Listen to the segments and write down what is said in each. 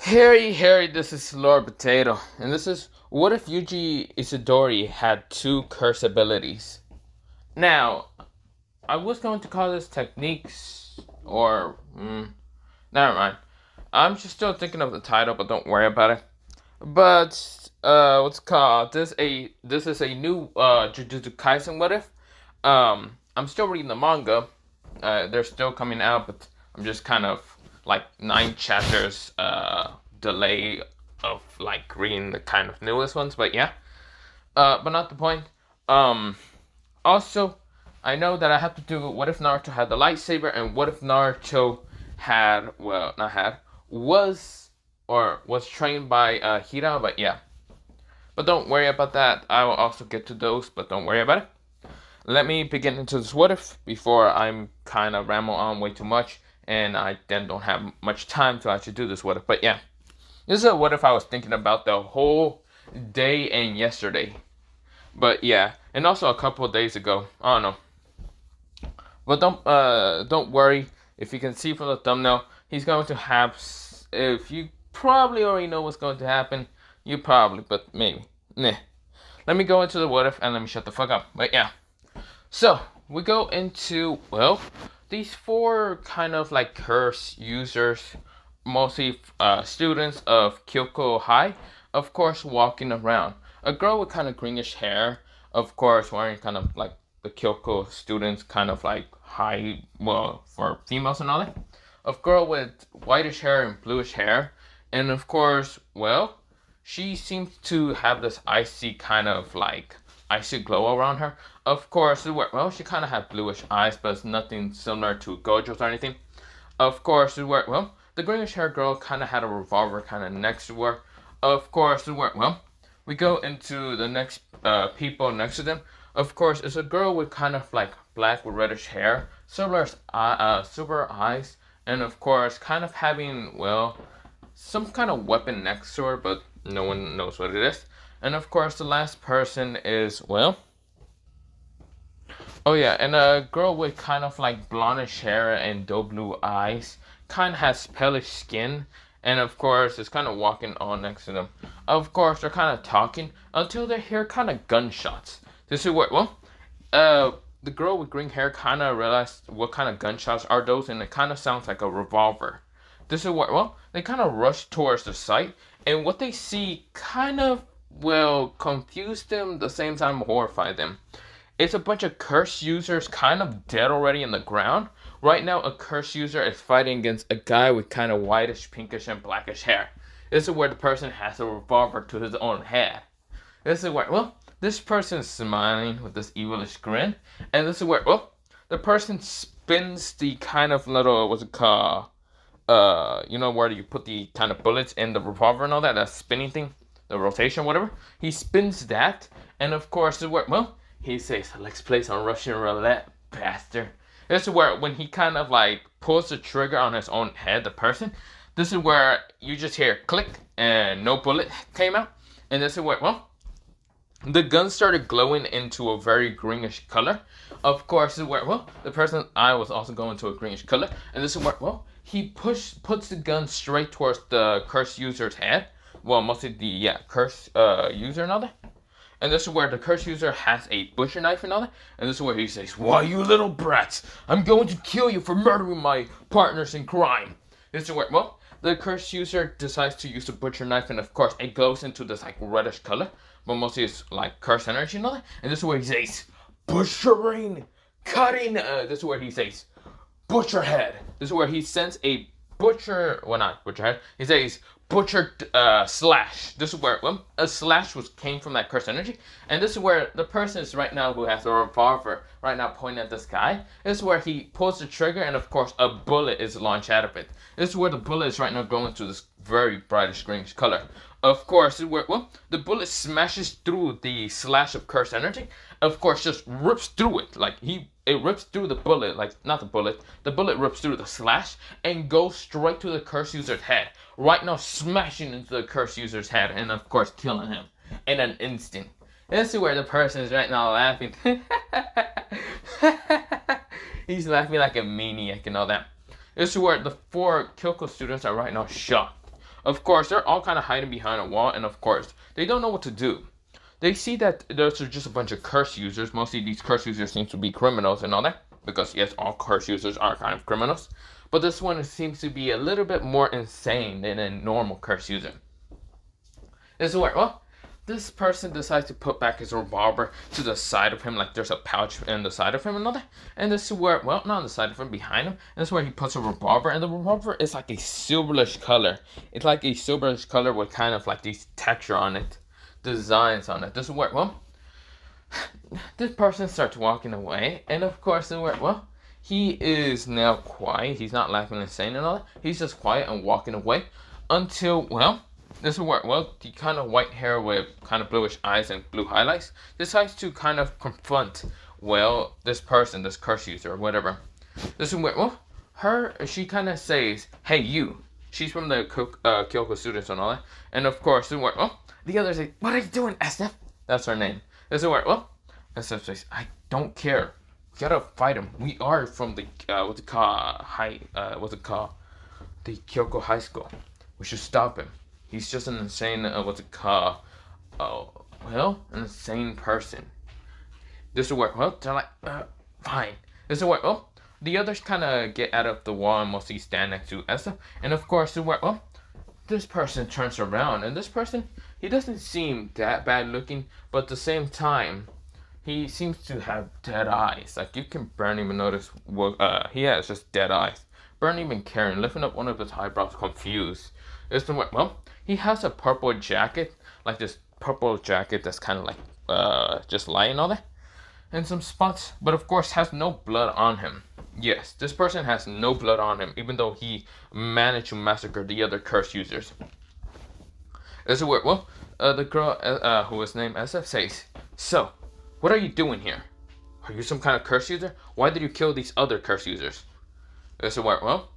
Harry, this is Lord Potato, and this is what if Yuji Itadori had two curse abilities? Now, I was going to call this techniques, or, never mind. I'm just still thinking of the title, but don't worry about it. But, what's it called? This is a new, Jujutsu Kaisen what if? I'm still reading the manga. They're still coming out, but I'm just kind of like 9 chapters delay of like reading the kind of newest ones. But yeah, but not the point. Um, Also, I know that I have to do what if Naruto had the lightsaber, and what if Naruto had not had was or was trained by Hira. But yeah, but don't worry about that. I will also get to those, but don't worry about it. Let me begin into this what if before I'm kind of ramble on way too much and I then don't have much time to actually do this what if. But yeah, this is a what if I was thinking about the whole day and yesterday. But yeah, and also a couple of days ago. I don't know. But don't worry. If you can see from the thumbnail, he's going to have. If you probably already know what's going to happen, you probably, but maybe. Nah. Let me go into the what if and let me shut the fuck up. But yeah. So, we go into, these four kind of like curse users, mostly students of Kyoko High, of course, walking around. A girl with kind of greenish hair, of course, wearing kind of like the Kyoko students, kind of like high, for females and all that. A girl with whitish hair and bluish hair, and of course, she seems to have this icy kind of like icy glow around her. Of course, she kind of had bluish eyes, but it's nothing similar to Gojo's or anything. Of course, the greenish hair girl kind of had a revolver kind of next to her. Of course, we go into the next people next to them. Of course, it's a girl with kind of like black with reddish hair, silver eyes, and of course, kind of having, some kind of weapon next to her, but no one knows what it is. And of course, the last person is, oh yeah, and a girl with kind of like blondish hair and dull blue eyes, kind of has palish skin, and of course is kind of walking on next to them. Of course, they're kind of talking until they hear kind of gunshots. This is what, the girl with green hair kind of realized what kind of gunshots are those, and it kind of sounds like a revolver. This is what, they kind of rush towards the site, and what they see kind of, confused them, at the same time horrified them. It's a bunch of curse users kind of dead already in the ground. Right now, a curse user is fighting against a guy with kind of whitish, pinkish, and blackish hair. This is where the person has a revolver to his own head. This is where, this person is smiling with this evilish grin. And this is where, the person spins the kind of little, what's it called? Where you put the kind of bullets in the revolver and all that, that spinning thing, the rotation, whatever. He spins that, and of course, this is where, he says, "Let's play some Russian roulette, bastard." This is where, when he kind of like pulls the trigger on his own head, the person, this is where you just hear click and no bullet came out. And this is where, the gun started glowing into a very greenish color. Of course, this is where, the person's eye was also going to a greenish color. And this is where, he puts the gun straight towards the curse user's head. Mostly the, curse user and all that. And this is where the curse user has a butcher knife and all that. And this is where he says, "Why, you little brats, I'm going to kill you for murdering my partners in crime." This is where, the curse user decides to use the butcher knife, and of course, it glows into this like reddish color. But mostly it's like curse energy and all that. And this is where he says, "Butchering, cutting." This is where he says, "Butcher head." This is where he sends a not butcher head. He says, "Butcher slash." This is where a slash came from that curse energy, and this is where the person is right now who has a revolver right now pointing at this guy. This is where he pulls the trigger, and of course a bullet is launched out of it. This is where the bullet is right now going to this very brightish greenish color. Of course, this is where the bullet smashes through the slash of curse energy. Of course, just rips through it it rips through the bullet, like not the bullet. The bullet rips through the slash and goes straight to the curse user's head. Right now, smashing into the curse user's head, and of course, killing him in an instant. This is where the person is right now laughing. He's laughing like a maniac and all that. This is where the 4 Kyoko students are right now shocked. Of course, they're all kind of hiding behind a wall, and of course, they don't know what to do. They see that there's just a bunch of curse users. Mostly these curse users seem to be criminals and all that, because yes, all curse users are kind of criminals. But this one seems to be a little bit more insane than a normal curse user. This is where, well, this person decides to put back his revolver to the side of him, like there's a pouch in the side of him and all that. And this is where, well, not on the side of him, behind him. And this is where he puts a revolver, and the revolver is like a silverish color. It's like a silverish color with kind of like these texture on it, designs on it. This is where, well, this person starts walking away, and of course, this is where, well, he is now quiet. He's not laughing and saying and all that. He's just quiet and walking away until, well, this is where, well, the kind of white hair with kind of bluish eyes and blue highlights decides to kind of confront, well, this person, this curse user or whatever. This is where, well, she kind of says, hey, you. She's from the Kyoko students and all that. And of course, this is where, well, the others say, what are you doing, SF? That's her name. This is where, well, SF says, I don't care. We gotta fight him. We are from the, what's it called, the Kyoko High School. We should stop him. He's just an insane, an insane person. This will work. Well, they're like, fine. This will work. Well, the others kind of get out of the wall and mostly stand next to Essa. And of course, this will work. Well, this person turns around, and this person, he doesn't seem that bad looking, but at the same time, he seems to have dead eyes. Like, you can barely even notice he has just dead eyes. Barely even caring, lifting up one of his eyebrows, confused. This will work. Well, he has a purple jacket, like this purple jacket that's kind of like just light and all that, and some spots, but of course has no blood on him. Yes, this person has no blood on him, even though he managed to massacre the other curse users. This is where, well, the girl who is named SF says, so, what are you doing here? Are you some kind of curse user? Why did you kill these other curse users? This is where, well,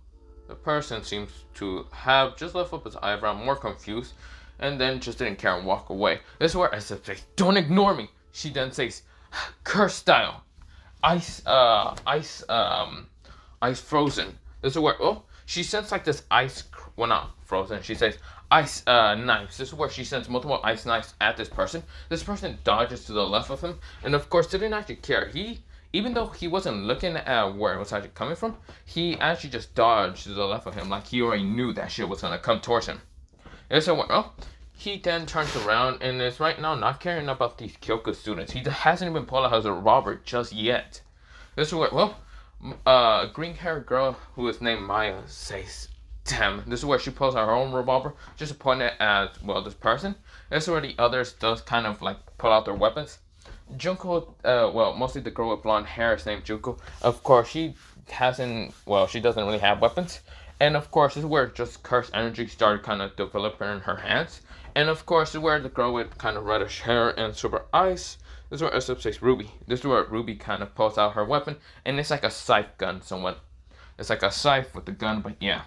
the person seems to have just left up his eyebrow, more confused, and then just didn't care and walk away. This is where SF says, don't ignore me. She then says, curse style, ice frozen. This is where, oh, she sends like this ice, well, not frozen. She says, ice knives. This is where she sends multiple ice knives at this person. This person dodges to the left of him, and of course didn't actually care. Even though he wasn't looking at where it was actually coming from, he actually just dodged to the left of him, like he already knew that shit was gonna come towards him. And so, well, he then turns around and is right now not caring about these Kyoko students. He hasn't even pulled out his revolver just yet. This is where, well, green-haired girl who is named Maya says, damn. This is where she pulls out her own revolver just to point it at, well, this person. This is where the others does kind of like pull out their weapons. Junko, well, mostly the girl with blonde hair is named Junko. Of course, she doesn't really have weapons. And of course, this is where just cursed energy started kind of developing in her hands. And of course, this is where the girl with kind of reddish hair and silver eyes, this is where SF says Ruby. This is where Ruby kind of pulls out her weapon. And it's like a scythe gun somewhat. It's like a scythe with a gun, but yeah.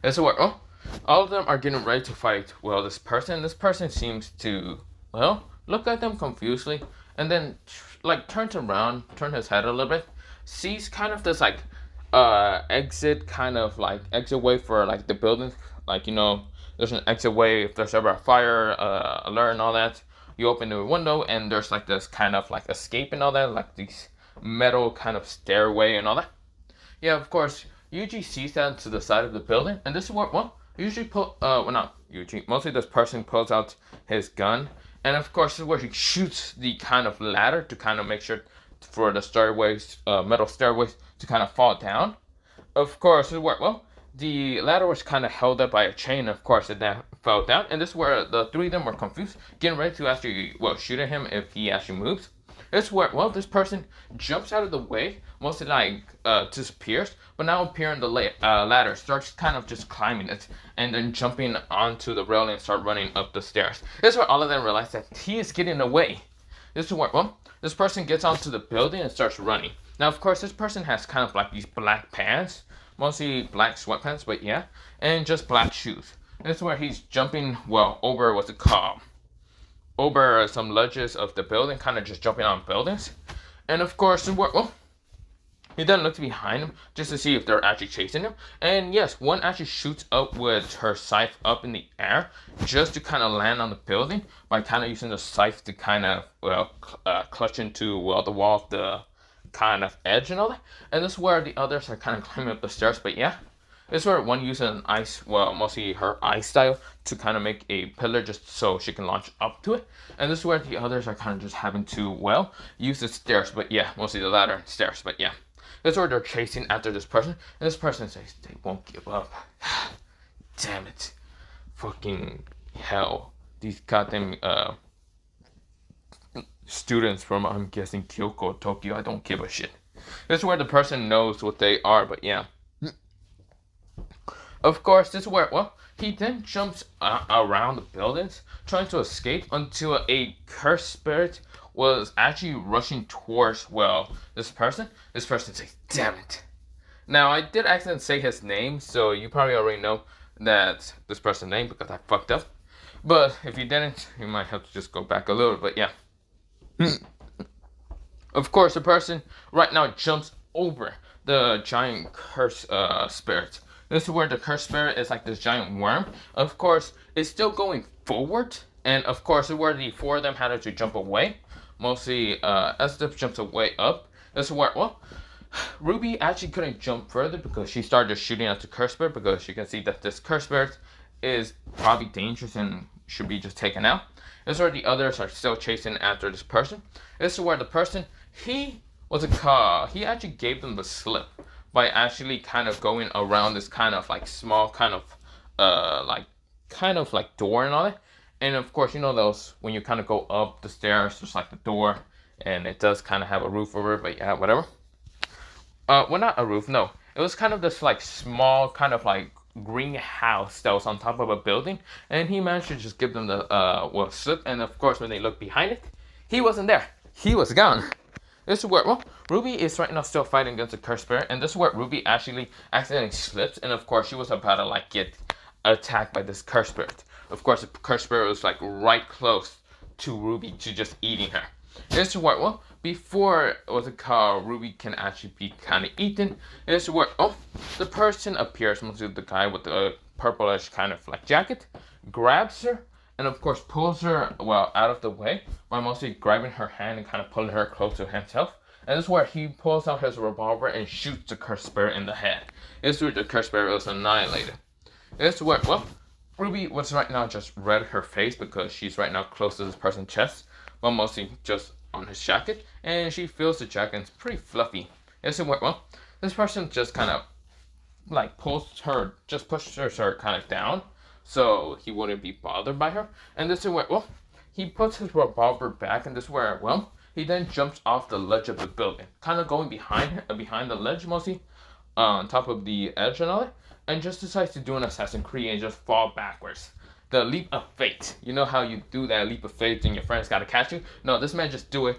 This is where, oh, all of them are getting ready to fight, well, this person. This person seems to, well, look at them confusedly, and then like turns around, turns his head a little bit, sees kind of this like exit way for like the building, like, you know, there's an exit way if there's ever a fire alert and all that. You open the window and there's like this kind of like escape and all that, like these metal kind of stairway and all that. Yeah, of course, Yuji sees that to the side of the building, and this is where, well, mostly this person pulls out his gun. And of course, this is where he shoots the kind of ladder to kind of make sure for the stairways, metal stairways, to kind of fall down. Of course, this is where, well, the ladder was kind of held up by a chain. Of course, it then fell down. And this is where the three of them were confused, getting ready to actually, well, shoot at him if he actually moves. This is where, well, this person jumps out of the way, mostly like disappears, but now appearing the ladder, starts kind of just climbing it, and then jumping onto the railing and start running up the stairs. This is where all of them realize that he is getting away. This is where, well, this person gets onto the building and starts running. Now, of course, this person has kind of like these black pants, mostly black sweatpants, but yeah, and just black shoes. This is where he's jumping, well, over what's it called? Over some ledges of the building, kind of just jumping on buildings. And of course, well, He then looks behind him just to see if they're actually chasing him. And yes, one actually shoots up with her scythe up in the air just to kind of land on the building by kind of using the scythe to kind of, well, clutch into, well, the wall of the kind of edge and all that. And this is where the others are kind of climbing up the stairs. But yeah, this is where one uses an ice, well, mostly her ice style to kind of make a pillar just so she can launch up to it. And this is where the others are kind of just having to, well, use the stairs. But yeah, mostly the ladder and stairs. But yeah, this is where they're chasing after this person. And this person says they won't give up. Damn it. Fucking hell. These goddamn students from, I'm guessing, Kyoko, Tokyo, I don't give a shit. This is where the person knows what they are, but yeah. Of course, this is where, well, he then jumps around the buildings, trying to escape until a cursed spirit was actually rushing towards, well, this person. This person says, damn it. Now, I did accidentally say his name, so you probably already know that this person's name because I fucked up. But if you didn't, you might have to just go back a little, but yeah. Of course, the person right now jumps over the giant curse spirit. This is where the cursed spirit is like this giant worm. Of course, it's still going forward. And of course, this is where the four of them had to jump away. Mostly, Esther jumps away up. This is where, well, Ruby actually couldn't jump further because she started shooting at the cursed spirit because you can see that this cursed spirit is probably dangerous and should be just taken out. This is where the others are still chasing after this person. This is where the person, he actually gave them the slip by actually kind of going around this kind of like small kind of like door and all that. And of course, you know those when you kind of go up the stairs, just like the door, and it does kind of have a roof over it, but yeah, whatever. Well, not a roof, no. It was kind of this like small kind of like greenhouse that was on top of a building, and he managed to just give them the well, slip. And of course, when they looked behind it, he wasn't there. He was gone. This is where, well, Ruby is right now still fighting against the cursed spirit, and this is where Ruby actually accidentally slips, and of course she was about to like get attacked by this cursed spirit. Of course, the cursed spirit was like right close to Ruby to just eating her. This is where, well, before what's it called, Ruby can actually be kind of eaten. This is where, oh, the person appears, mostly the guy with the purplish kind of like jacket, grabs her, and of course pulls her, well, out of the way by mostly grabbing her hand and kind of pulling her close to himself. And this is where he pulls out his revolver and shoots the cursed spirit in the head. This is where the cursed spirit was annihilated. This is where, well, Ruby was right now just red her face because she's right now close to this person's chest, but mostly just on his jacket, and she feels the jacket and it's pretty fluffy. This is where, well, this person just kind of like pushes her kind of down so he wouldn't be bothered by her. And this is where, well, he puts his revolver back, and this is where, well, he then jumps off the ledge of the building, kind of going behind the ledge mostly, on top of the edge and all that, and just decides to do an Assassin's Creed and just fall backwards. The leap of faith. You know how you do that leap of faith and your friends gotta catch you? No, this man just do it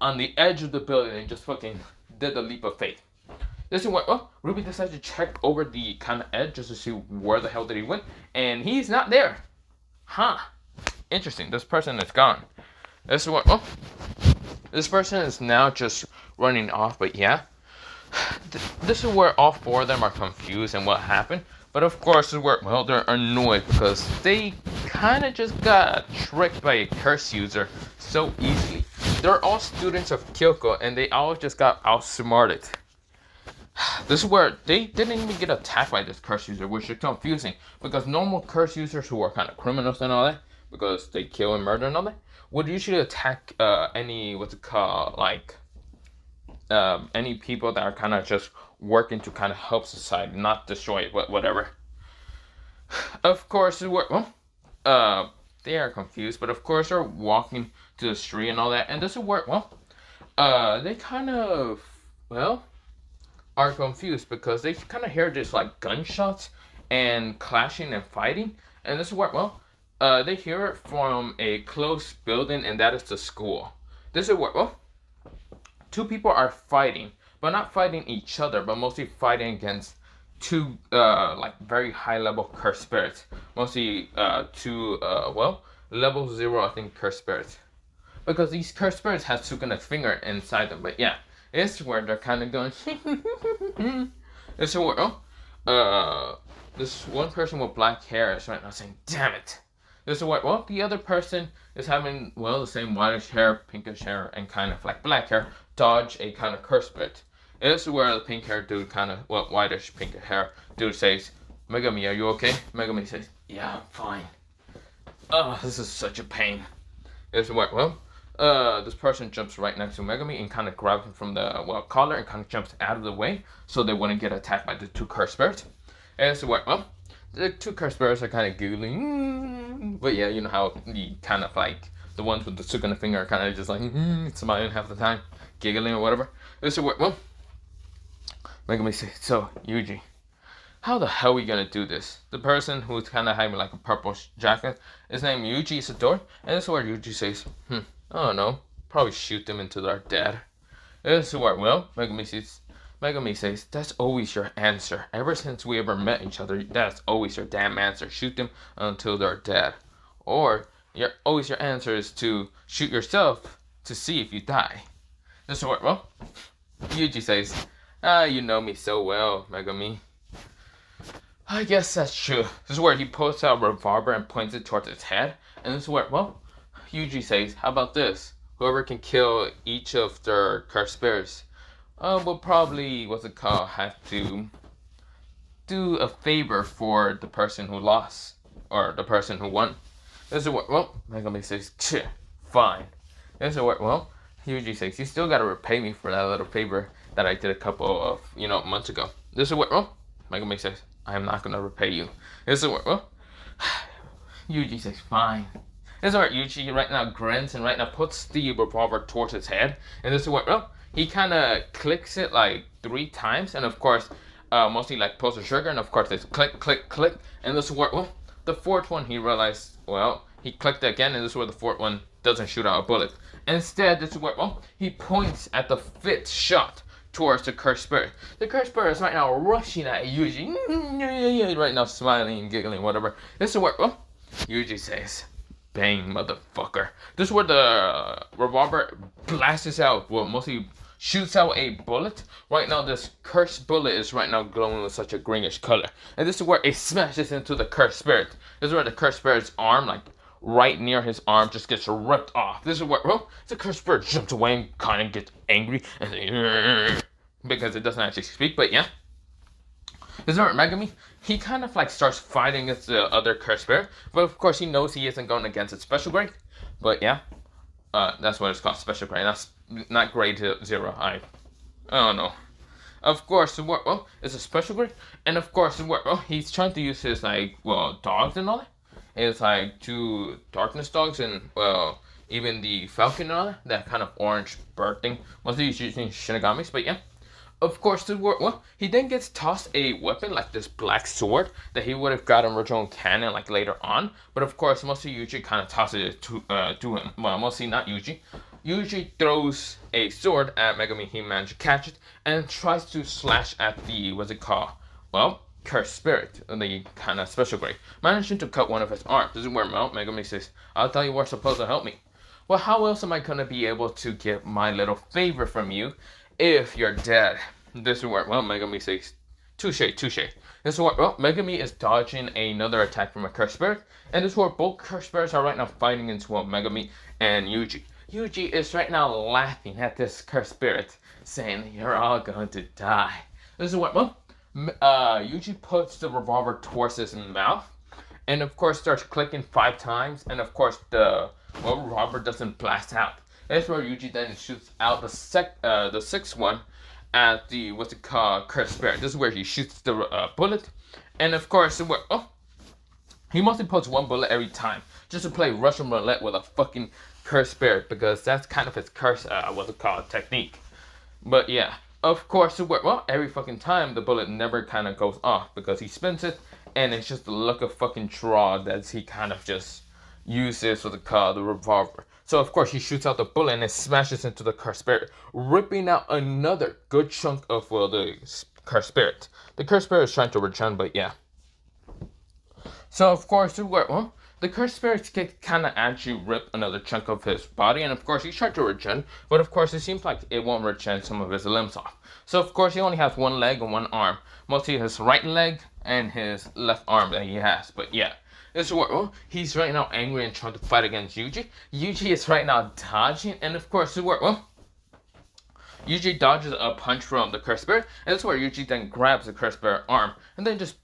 on the edge of the building and just fucking did the leap of faith. This is what, well, Ruby decides to check over the kind of edge just to see where the hell did he went, and he's not there. Huh. Interesting. This person is gone. This is what, well, this person is now just running off, but yeah. This is where all four of them are confused and what happened. But of course, this is where, well, they're annoyed because they kind of just got tricked by a curse user so easily. They're all students of Kyoko, and they all just got outsmarted. This is where they didn't even get attacked by this curse user, which is confusing because normal curse users who are kind of criminals and all that, because they kill and murder and all that, would usually attack any, what's it called, like, any people that are kind of just working to kind of help society, not destroy it, whatever. Of course, well, they are confused, but of course they're walking to the street and all that, and this is where, well, they kind of, well, are confused because they kind of hear just like gunshots and clashing and fighting, and this is where, well, they hear it from a close building, and that is the school. This is where, well, two people are fighting, but not fighting each other, but mostly fighting against two like very high level cursed spirits, mostly two well, level 0 I think cursed spirits, because these cursed spirits have Sukuna's finger inside them. But yeah, It's where they're kind of going. It's where this one person with black hair is right now saying, "Damn it." This is what the other person is having the same whitish hair, pinkish hair, and kind of like black hair dodge a kind of curse bit. This is where the pink hair dude kind of whitish pink hair dude says, "Megami, are you okay?" Megami says, "Yeah, I'm fine." Oh, this is such a pain. It's what this person jumps right next to Megami and kind of grabs him from the collar and kind of jumps out of the way so they wouldn't get attacked by the two curse spirits. And it's what the two curse spirits are kind of giggling, but yeah, you know how the kind of like the ones with the stick on the finger are kind of just like smiling half the time, giggling or whatever. This is what Megami says, "So Yuji, how the hell are we gonna do this?" The person who's kind of having like a purple jacket is named Yuji Itadori, and this is where Yuji says, I don't know, probably shoot them until they're dead. This is where Megami says, "That's always your answer. Ever since we ever met each other, that's always your damn answer. Shoot them until they're dead. Or always your answer is to shoot yourself to see if you die." This is where Yuji says, "You know me so well, Megami." I guess that's true. This is where he pulls out a revolver and points it towards his head. And this is where, Yuji says, "How about this? Whoever can kill each of their cursed spirits will probably, have to do a favor for the person who lost, or the person who won." This is what, Megami says, "Fine." This is what, Yuji says, "You still gotta repay me for that little favor that I did a couple of, months ago." This is what, Megami says, "I am not gonna repay you." This is what, Yuji says, "Fine." This is where Yuji right now grins and right now puts the revolver towards his head. And this is what, he kind of clicks it like 3 times. And of course, mostly like pulls the trigger. And of course, it's click, click, click. And this is where, the 4th one he realized, he clicked it again. And this is where the 4th one doesn't shoot out a bullet. Instead, this is where, he points at the 5th shot towards the cursed spirit. The cursed spirit is right now rushing at Yuji. Right now smiling and giggling, whatever. This is where, Yuji says, "Bang, motherfucker." This is where the revolver blasts out, mostly shoots out a bullet. Right now, this cursed bullet is right now glowing with such a greenish color. And this is where it smashes into the cursed spirit. This is where the cursed spirit's arm, like right near his arm, just gets ripped off. This is where, the cursed spirit jumps away and kind of gets angry. And because it doesn't actually speak, but yeah. This is where Megami, he kind of like starts fighting against the other cursed spirit, but of course he knows he isn't going against its special grade. But yeah, that's what it's called, special grade. That's not grade 0. I don't know. Of course, it's a special grade, and of course, he's trying to use his dogs and all that. It's like 2 darkness dogs and even the falcon and all that kind of orange bird thing. Mostly he's using Shinigamis, but yeah. Of course, he then gets tossed a weapon like this black sword that he would have got in original canon like later on. But of course, mostly Yuji kind of tosses it to him. Well, mostly not Yuji. Yuji throws a sword at Megami. He manages to catch it and tries to slash at the cursed spirit, the kind of special grade, managing to cut one of his arms. This is where Megami says, "I thought you were supposed to help me." Well, how else am I gonna be able to get my little favor from you if you're dead? This is where, Megami says, touche. This is where, Megami is dodging another attack from a cursed spirit. And this is where both cursed spirits are right now fighting against Megami and Yuji. Yuji is right now laughing at this cursed spirit, saying, "You're all going to die." This is what, Yuji puts the revolver towards his mouth. And of course starts clicking 5 times. And of course the revolver doesn't blast out. That's where Yuji then shoots out the 6th one at the cursed spirit. This is where he shoots the bullet, and of course, he mostly puts 1 bullet every time just to play Russian roulette with a fucking cursed spirit because that's kind of his curse technique. But yeah, of course, every fucking time the bullet never kind of goes off because he spins it, and it's just the look of fucking draw that he kind of just uses for the revolver. So of course he shoots out the bullet and it smashes into the cursed spirit, ripping out another good chunk of the cursed spirit. The cursed spirit is trying to return, but yeah. So of course the cursed spirit kind of actually rip another chunk of his body, and of course he tried to regen, but of course it seems like it won't regen some of his limbs off. So of course he only has one leg and one arm, mostly his right leg and his left arm that he has. But yeah, this is where he's right now angry and trying to fight against Yuji. Yuji is right now dodging, and of course this is where Yuji dodges a punch from the cursed spirit, and that's where Yuji then grabs the cursed spirit arm and then just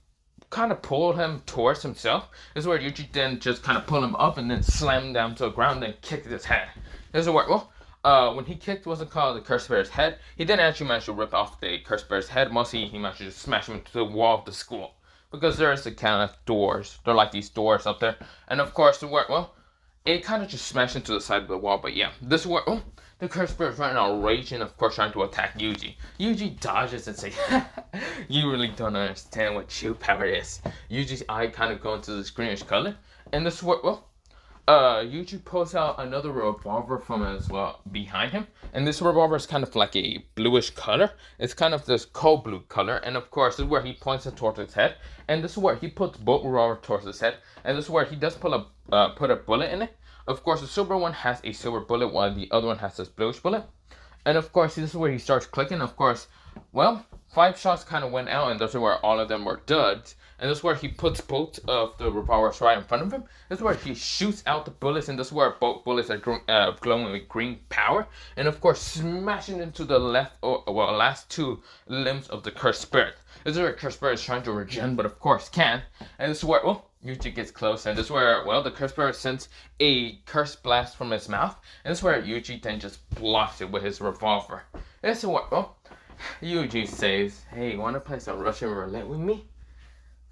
kind of pull him towards himself. This is where Yuji then just kind of pull him up and then slam him down to the ground and kick his head. This is where when he kicked what's it called the cursed spirit's head, he didn't actually manage to rip off the cursed spirit's head. Mostly he managed to smash him into the wall of the school, because there's the kind of doors. They're like these doors up there, and of course the where it kind of just smashed into the side of the wall. But yeah, this is where the cursed spirit is right now raging, of course, trying to attack Yuji. Yuji dodges and says, "You really don't understand what true power is." Yuji's eye kind of goes into this greenish color, and this is where Yuji pulls out another revolver from his behind him, and this revolver is kind of like a bluish color. It's kind of this cold blue color, and of course this is where he points it towards his head, and this is where he puts both revolvers towards his head, and this is where he does put a bullet in it. Of course, the silver one has a silver bullet, while the other one has this bluish bullet. And of course, this is where he starts clicking. Of course, 5 shots kind of went out, and this is where all of them were duds. And this is where he puts both of the revolvers right in front of him. This is where he shoots out the bullets, and this is where both bullets are glowing with green power. And of course, smashing into the last 2 limbs of the cursed spirit. This is where cursed spirit is trying to regen, but of course can't. And this is where Yuji gets close, and this is where the cursed spirit sends a curse blast from his mouth, and this is where Yuji then just blocks it with his revolver. This is where Yuji says, "Hey, wanna play some Russian roulette with me?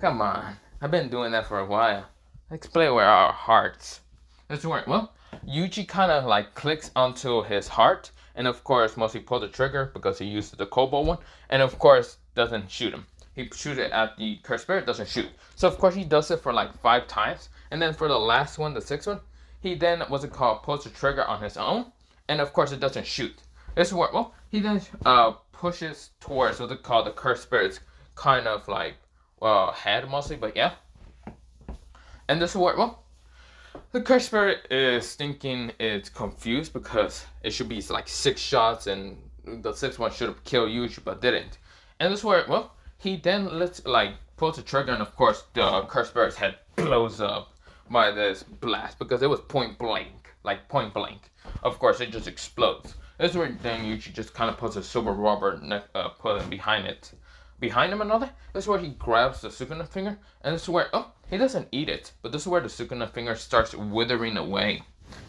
Come on, I've been doing that for a while. Let's play with our hearts." This is where Yuji kind of like clicks onto his heart, and of course mostly pull the trigger because he used the cobalt one, and of course doesn't shoot him. He shoots it at the cursed spirit, doesn't shoot. So of course he does it for like 5 times, and then for the last one, the 6th one, he then pulls the trigger on his own, and of course it doesn't shoot. This is where he then pushes towards what they call the cursed spirit's kind of like head mostly, but yeah. And this is where the cursed spirit is thinking it's confused because it should be like 6 shots, and the 6th one should have killed Yuji but didn't. And this is where he then pulls the trigger, and of course the cursed spirit's head blows up by this blast because it was point blank. Of course it just explodes. This is where then Yuji just kind of puts a silver rubber put it behind him and all that. This is where he grabs the Sukuna finger, and this is where he doesn't eat it, but this is where the Sukuna finger starts withering away.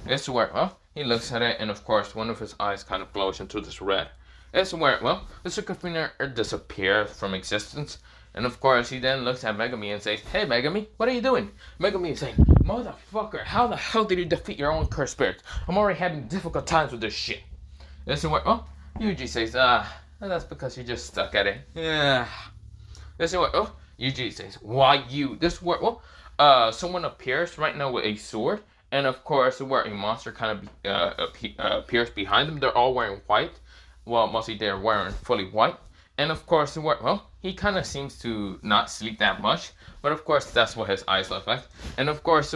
This is where he looks at it, and of course one of his eyes kind of glows into this red. This is where the Sukuna finger disappears from existence, and of course he then looks at Megami and says, "Hey Megami, what are you doing?" Megami is saying, "Motherfucker, how the hell did you defeat your own cursed spirit? I'm already having difficult times with this shit." This is where Yuji says, "That's because you just stuck at it." Yeah. This is where Yuji says, "Why you?" This is where someone appears right now with a sword, and of course where a monster kind of appears behind them. They're all wearing white. Well, mostly they're wearing fully white. And of course, he kind of seems to not sleep that much. But of course, that's what his eyes look like. And of course,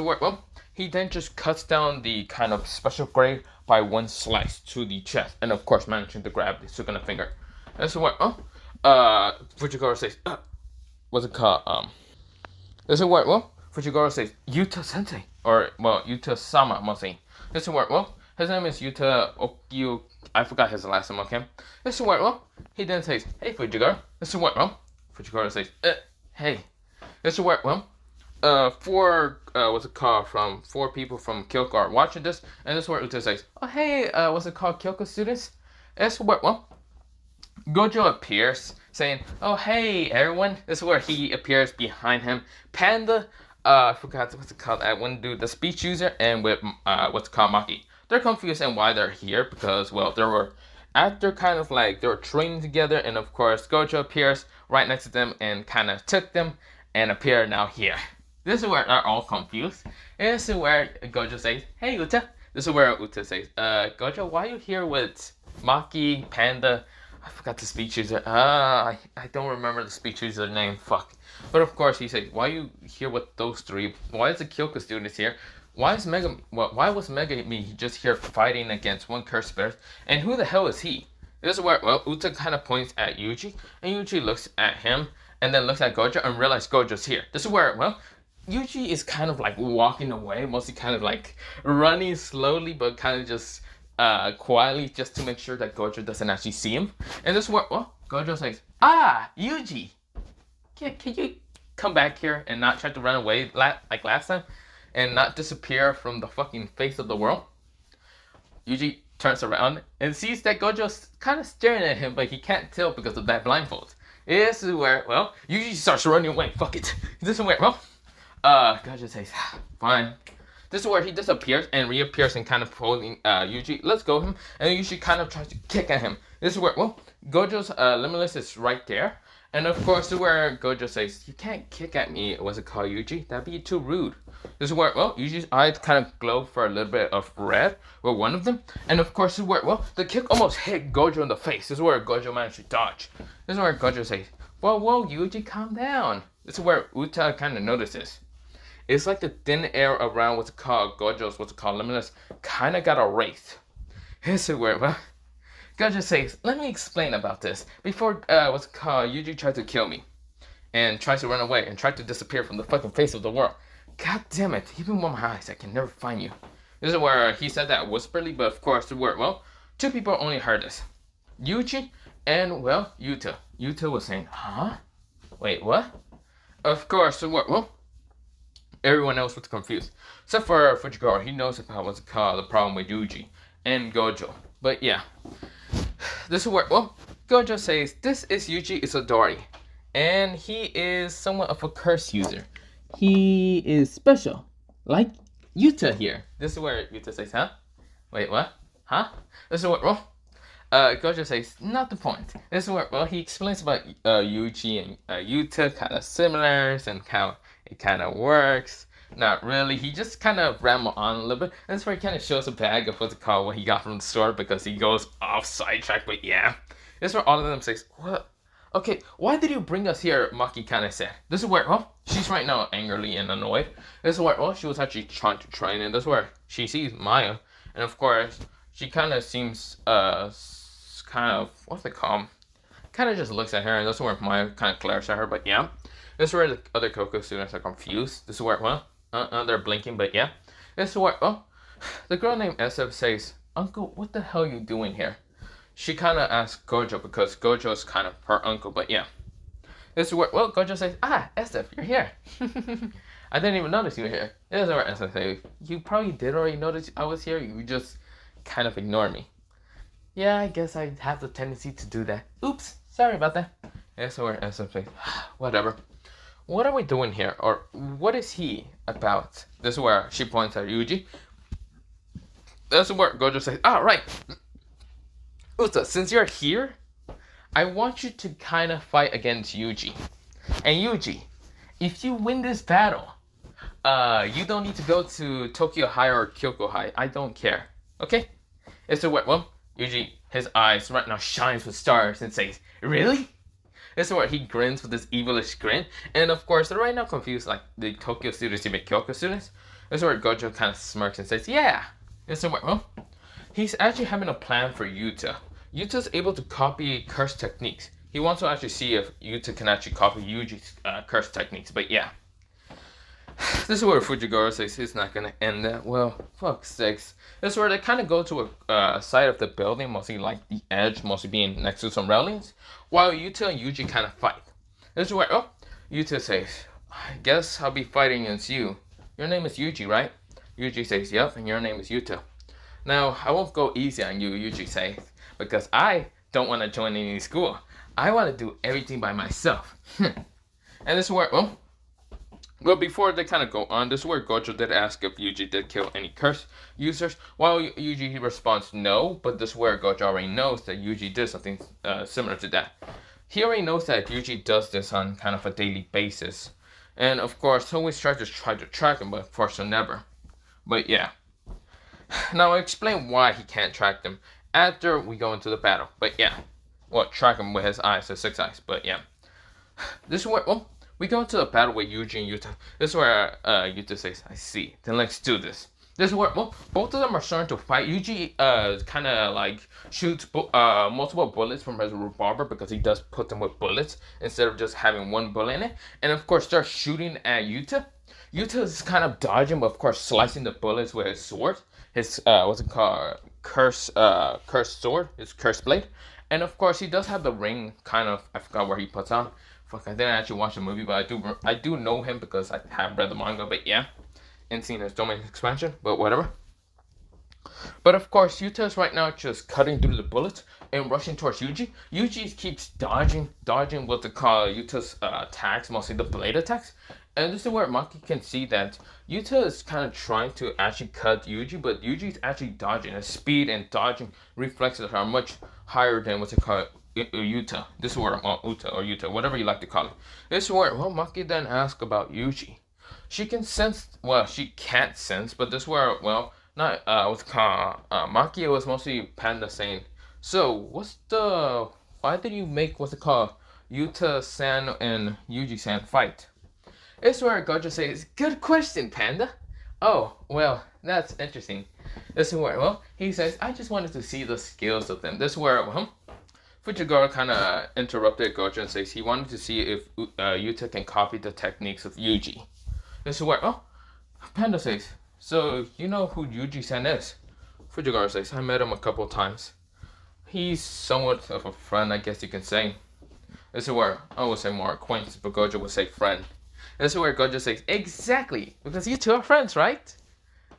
he then just cuts down the kind of special grade by 1 slice to the chest. And of course, managing to grab the Sukuna finger. This is what, Fujigoro says, what's it called? This is what, Fujigoro says, Yuta-sensei. Or, Yuta-sama, mostly. This is what, his name is Yuta Okyu. I forgot his last name, okay? This is what, he then says, "Hey, Fujigoro." This is what, Fujigoro says, "Hey." This is what, 4 people from Kyoko are watching this, and this is where Uta says, "Oh, hey, Kyoko students?" This is where, Gojo appears, saying, "Oh, hey, everyone." This is where he appears behind him. Panda, I forgot what's it called, that one dude, the speech user, and with, Maki. They're confused and why they're here because, they were training together, and of course Gojo appears right next to them and kind of took them and appear now here. This is where they're all confused. And this is where Gojo says, "Hey Uta." This is where Uta says, "Gojo, why are you here with Maki, Panda, I forgot the speech user. I don't remember the speech user name. Fuck. But of course, he said, "Why you here with those three? Why is the Kyoko students here? Why is Mega? Why was Mega me just here fighting against one cursed spirit? And who the hell is he?" This is where Uta kind of points at Yuji, and Yuji looks at him, and then looks at Gojo and realizes Gojo's here. This is where Yuji is kind of like walking away, mostly kind of like running slowly, but kind of just quietly, just to make sure that Gojo doesn't actually see him. And this is where Gojo says, "Ah, Yuji, can you come back here and not try to run away like last time, and not disappear from the fucking face of the world?" Yuji turns around and sees that Gojo's kind of staring at him, but he can't tell because of that blindfold. This is where Yuji starts running away. Fuck it. This is where Gojo says, "Fine." This is where he disappears and reappears and kind of holding Yuji. Let's go him. And Yuji kind of tries to kick at him. This is where, Gojo's limitless is right there. And of course, this is where Gojo says, "You can't kick at me, what's it called, Yuji? That'd be too rude." This is where, Yuji's eyes kind of glow for a little bit of red, or one of them. And of course, this is where, the kick almost hit Gojo in the face. This is where Gojo managed to dodge. This is where Gojo says, Whoa, Yuji, calm down." This is where Uta kind of notices. It's like the thin air around what's called Gojo's limitless kind of got erased. This is where, Gojo says, "Let me explain about this. Before Yuji tried to kill me, and tries to run away, and tried to disappear from the fucking face of the world. God damn it, even with my eyes, I can never find you." This is where he said that whisperly, but of course, two people only heard this. Yuji and, Yuta. Yuta was saying, "Huh? Wait, what?" Of course, everyone else was confused. Except for Fujiwara, he knows about what's called the problem with Yuji and Gojo. But yeah. This is where, Gojo says, "This is Yuji Itadori. And he is somewhat of a curse user. He is special. Like Yuta here." This is where Yuta says, "Huh? Wait, what? Huh?" This is where, Gojo says, "Not the point." This is where, he explains about Yuji and Yuta, kind of similar, and how it kind of works. Not really. He just kind of ramble on a little bit. And that's where he kind of shows a bag of what he got from the store, because he goes off sidetrack. But yeah, this is where all of them says, "What? Okay, why did you bring us here?" Maki kind of said. This is where, she's right now angrily and annoyed. This is where, she was actually trying to train, and this is where she sees Maya. And of course, she kind of seems, what's it called? Kind of just looks at her, and this is where Maya kind of glares at her. But yeah, this is where the other Coco students are confused. This is where, they're blinking, but yeah. This is where, the girl named SF says, "Uncle, what the hell are you doing here?" She kind of asks Gojo, because Gojo is kind of her uncle, but yeah. This is where, Gojo says, "Ah, SF, you're here." "I didn't even notice you were here." This is where SF says, "You probably did already notice I was here, you just kind of ignored me." "Yeah, I guess I have the tendency to do that. Oops, sorry about that." This is where SF says, "Whatever. What are we doing here? Or what is he about?" This is where she points at Yuji. This is where Gojo says, "Right. Uta, since you're here, I want you to kind of fight against Yuji. And Yuji, if you win this battle, you don't need to go to Tokyo High or Kyoko High. I don't care. Okay?" This is where, Yuji, his eyes right now shines with stars and says, "Really?" This is where he grins with this evilish grin. And of course, they're right now confused, like the Tokyo students even Kyoko students. This is where Gojo kind of smirks and says, "Yeah." This is where, he's actually having a plan for Yuta. Yuta's able to copy curse techniques. He wants to actually see if Yuta can actually copy Yuji's curse techniques. But yeah. This is where Fujiwara says he's not going to end that. Well, fuck's sakes. This is where they kind of go to a side of the building, mostly like the edge, mostly being next to some railings, while Yuta and Yuji kind of fight. This is where, Yuta says, "I guess I'll be fighting against you. Your name is Yuji, right?" Yuji says, "Yep, and your name is Yuta." "Now, I won't go easy on you," Yuji says, "because I don't want to join any school. I want to do everything by myself." And this is where, before they kind of go on, this is where Gojo did ask if Yuji did kill any curse users, while Yuji responds no, but this is where Gojo already knows that Yuji did something similar to that. He already knows that Yuji does this on kind of a daily basis. And of course, he always tries to track him, but of course, he'll never. But yeah. Now I'll explain why he can't track them after we go into the battle. But yeah. well, track him with his eyes, his 6 eyes. But yeah, this is where, well, we go into a battle with Yuji and Yuta. This is where Yuta says, I see. Then let's do this. This is where, well, both of them are starting to fight. Yuji kind of like shoots multiple bullets from his revolver because he does put them with bullets instead of just having one bullet in it. And of course, starts shooting at Yuta. Yuta is kind of dodging, but of course, slicing the bullets with his sword. His, what's it called? Curse sword, his curse blade. And of course, he does have the ring, kind of, I forgot where he puts on. Fuck, I didn't actually watch the movie, but I do know him because I have read the manga, but yeah. And seen his domain expansion, but whatever. But of course, Yuta is right now just cutting through the bullets and rushing towards Yuji. Yuji keeps dodging what they call Yuta's attacks, mostly the blade attacks. And this is where Maki can see that Yuta is kind of trying to actually cut Yuji, but Yuji is actually dodging. His speed and dodging reflexes are much higher than what's it called, Yuta. This is where, Uta or Yuta, whatever you like to call it. This is where, well, Maki then asks about Yuji. She can sense, well, she can't sense, but this is where, well, not, what's it called, Maki was mostly Panda saying, so, why did you make, what's it called, Yuta-san and Yuji-san fight? It's where Gojo says, good question, Panda. Oh, well, that's interesting. This is where, well, he says, I just wanted to see the skills of them. This is where, well, Fujiwara kind of interrupted Gojo and says he wanted to see if Yuta can copy the techniques of Yuji. This is where, oh, Panda says, so you know who Yuji-san is? Fujiwara says, I met him a couple of times. He's somewhat of a friend, I guess you can say. This is where I would say more acquaintance, but Gojo would say friend. This is where Gojo says, exactly, because you two are friends, right?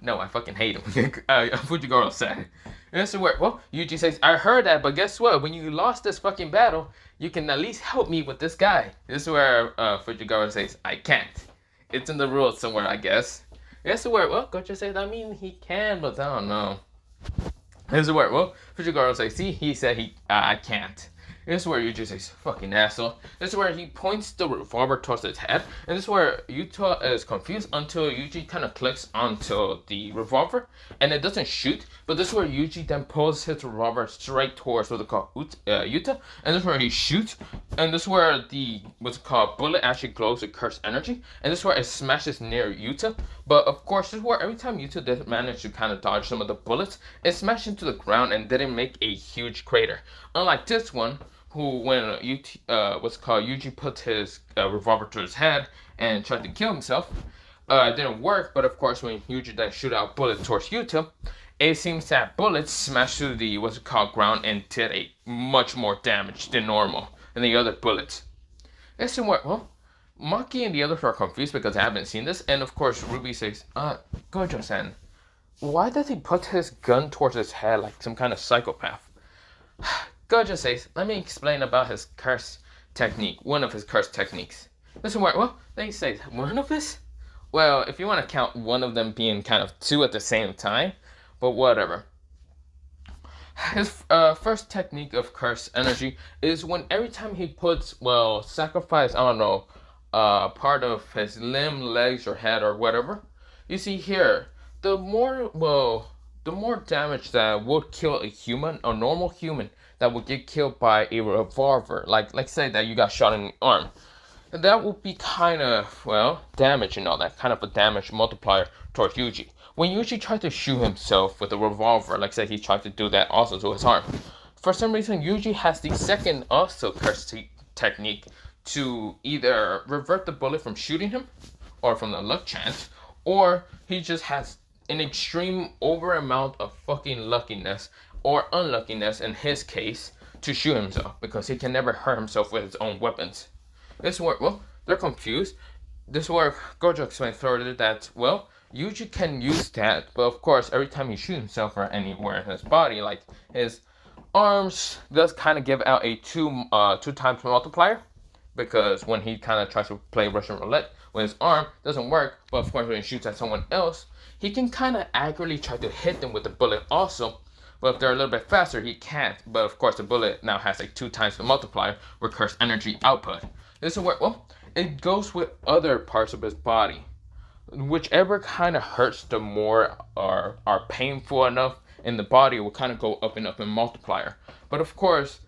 No, I fucking hate him. Fujiwara said. This is where, well, Yuji says, I heard that, but guess what? When you lost this fucking battle, you can at least help me with this guy. This is where Fujiwara says, I can't. It's in the rules somewhere, I guess. This is where, well, Gojo says, I mean, he can, but I don't know. This is where, well, Fujiwara says, see, he said I can't. This is where Yuji says, fucking asshole. This is where he points the revolver towards his head. And this is where Yuta is confused until Yuji kind of clicks onto the revolver. And it doesn't shoot. But this is where Yuji then pulls his revolver straight towards what's called Yuta. And this is where he shoots. And this is where the what's called bullet actually glows with cursed energy. And this is where it smashes near Yuta. But of course, this is where every time Yuta did manage to kind of dodge some of the bullets, it smashed into the ground and didn't make a huge crater. Unlike this one, who when Yuji put his revolver to his head and tried to kill himself, it didn't work. But of course, when Yuji then shoot out bullets towards Yuta, it seems that bullets smashed through the ground and did a much more damage than normal than the other bullets. That's somewhat, well, Maki and the others are confused because they haven't seen this, and of course Ruby says, Gojo-san, why does he put his gun towards his head like some kind of psychopath? Gojo says, let me explain about his curse technique, one of his curse techniques. This is where, well, they say, one of his? Well, if you want to count one of them being kind of two at the same time, but whatever. His first technique of curse energy is when every time he puts, well, sacrifice, I don't know, part of his limb, legs, or head, or whatever. You see here, the more damage that would kill a human, a normal human, that would get killed by a revolver, like say that you got shot in the arm, that would be kind of, well, damage and all that, kind of a damage multiplier towards Yuji. When Yuji tried to shoot himself with a revolver, like say he tried to do that also to his arm, for some reason Yuji has the second also curse technique to either revert the bullet from shooting him, or from the luck chance, or he just has an extreme over amount of fucking luckiness or unluckiness in his case to shoot himself, because he can never hurt himself with his own weapons. This is where, well, they're confused. This is where Gojo explains further that, well, Yuji can use that, but of course every time he shoots himself or anywhere in his body, like his arms does kind of give out a two times multiplier, because when he kind of tries to play Russian roulette with his arm, doesn't work, but of course when he shoots at someone else, he can kind of accurately try to hit them with the bullet also. But if they're a little bit faster, he can't. But of course, the bullet now has like 2 times the multiplier with cursed energy output. This is where, well, it goes with other parts of his body. Whichever kind of hurts the more or are painful enough in the body will kind of go up and up in multiplier. But of course,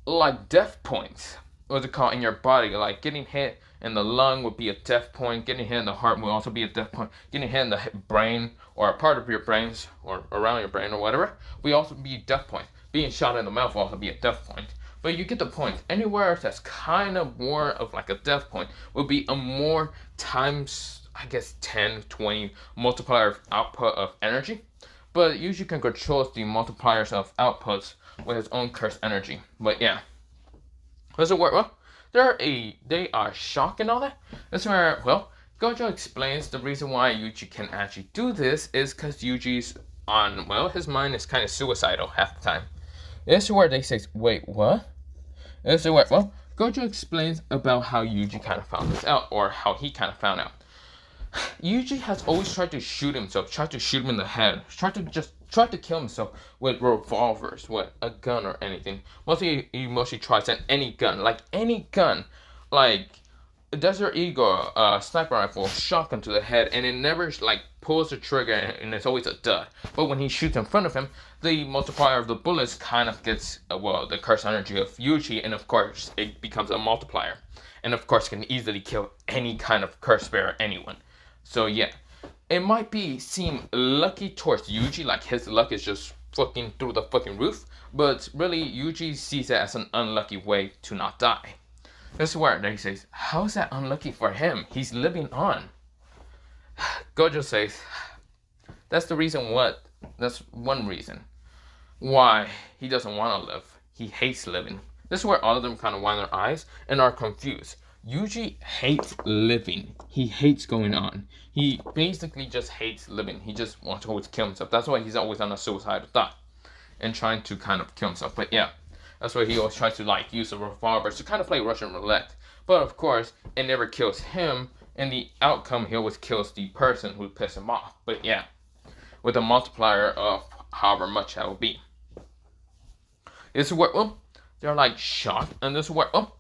like death points. What's it called in your body? Like getting hit in the lung would be a death point. Getting hit in the heart would also be a death point. Getting hit in the brain or a part of your brains or around your brain or whatever will also be a death point. Being shot in the mouth will also be a death point. But you get the point. Anywhere that's kind of more of like a death point will be a more times, I guess, 10, 20 multiplier of output of energy. But Yuji can control the multipliers of outputs with his own cursed energy. But yeah. Does it work? Well, they are shocked and all that. That's where, well, Gojo explains the reason why Yuji can actually do this is because Yuji's on, well, his mind is kind of suicidal half the time. This is where they say, wait, what? This is where, well, Gojo explains about how Yuji kind of found this out, or how he kind of found out. Yuji has always tried to shoot himself, tried to shoot him in the head, tried to kill himself with revolvers, with a gun or anything. He mostly tries at any gun, like a Desert Eagle, sniper rifle, shotgun to the head, and it never like pulls the trigger, and it's always a dud. But when he shoots in front of him, the multiplier of the bullets kind of gets the curse energy of Yuji, and of course it becomes a multiplier, and of course can easily kill any kind of curse bearer, anyone. So yeah, it might seem lucky towards Yuji, like his luck is just fucking through the fucking roof, but really Yuji sees it as an unlucky way to not die. This is where they says, how is that unlucky for him? He's living on. Gojo says, that's one reason why he doesn't want to live. He hates living. This is where all of them kind of wind their eyes and are confused. Yuji hates living. He hates going on. He basically just hates living. He just wants to always kill himself. That's why he's always on a suicidal thought and trying to kind of kill himself. But yeah, that's why he always tries to like use a revolver to kind of play Russian roulette. But of course, it never kills him. And the outcome, he always kills the person who pissed him off. But yeah, with a multiplier of however much that will be. This is where, well, they're like shocked. And this is where, well,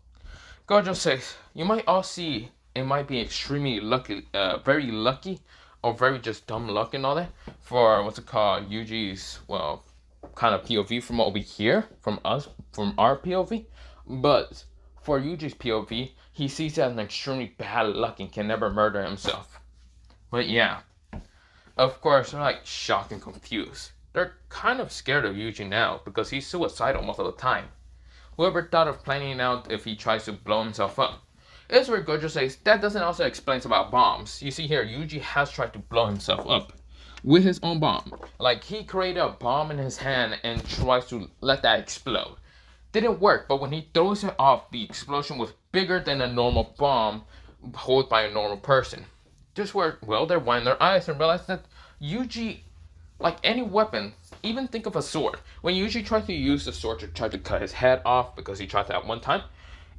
Gojo says, you might all see it might be extremely lucky, very lucky, or very just dumb luck and all that for what's it called, Yuji's, well, kind of POV from over here, from our POV. But for Yuji's POV, he sees that as an extremely bad luck and can never murder himself. But yeah, of course, they're like shocked and confused. They're kind of scared of Yuji now because he's suicidal most of the time. Whoever thought of planning out if he tries to blow himself up? This is where Gojo says, that doesn't also explain about bombs. You see here, Yuji has tried to blow himself up with his own bomb. Like, he created a bomb in his hand and tries to let that explode. Didn't work, but when he throws it off, the explosion was bigger than a normal bomb held by a normal person. Just where, well, they wind their eyes and realize that Yuji, like any weapon, even think of a sword. When Yuji tried to use the sword to try to cut his head off, because he tried that one time,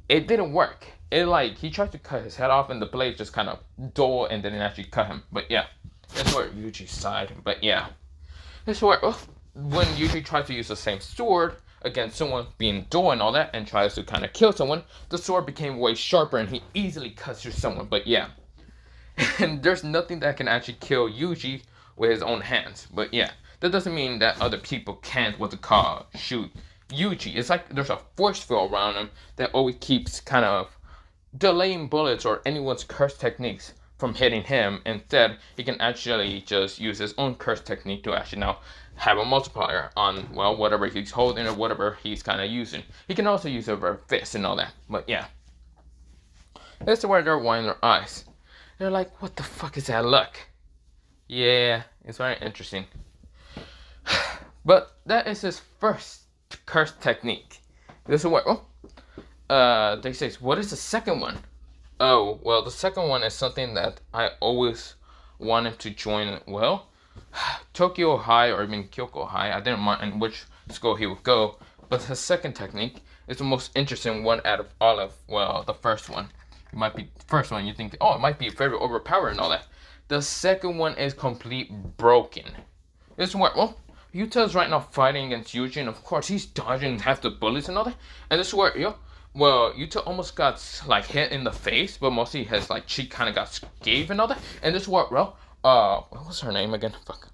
it didn't work. He tried to cut his head off and the blade just kind of dull and didn't actually cut him. But yeah, that's where Yuji sighed. But yeah, that's where, when Yuji tried to use the same sword against someone being dull and all that, and tries to kind of kill someone, the sword became way sharper and he easily cuts through someone. But yeah, and there's nothing that can actually kill Yuji with his own hands. But yeah, that doesn't mean that other people can't, shoot Yuji. It's like there's a force field around him that always keeps kind of delaying bullets or anyone's curse techniques from hitting him. Instead, he can actually just use his own curse technique to actually now have a multiplier on, well, whatever he's holding or whatever he's kind of using. He can also use a fist and all that. But yeah, this is where they're winding their eyes. They're like, what the fuck is that luck? Yeah, it's very interesting. But that is his first curse technique. This is what, they say, what is the second one? Oh, well, the second one is something that I always wanted to join. Well, Tokyo High or even Kyoko High, I didn't mind in which school he would go. But his second technique is the most interesting one out of all of, well, the first one. It might be the first one, you think, oh, it might be very overpowered and all that. The second one is complete broken. This one, well, Yuta's right now fighting against Yuji, and of course he's dodging half the bullets and all that. And this is where, well, Yuta almost got like hit in the face, but mostly his like cheek kind of got scathed and all that. And this is where, well, what was her name again? Fuck.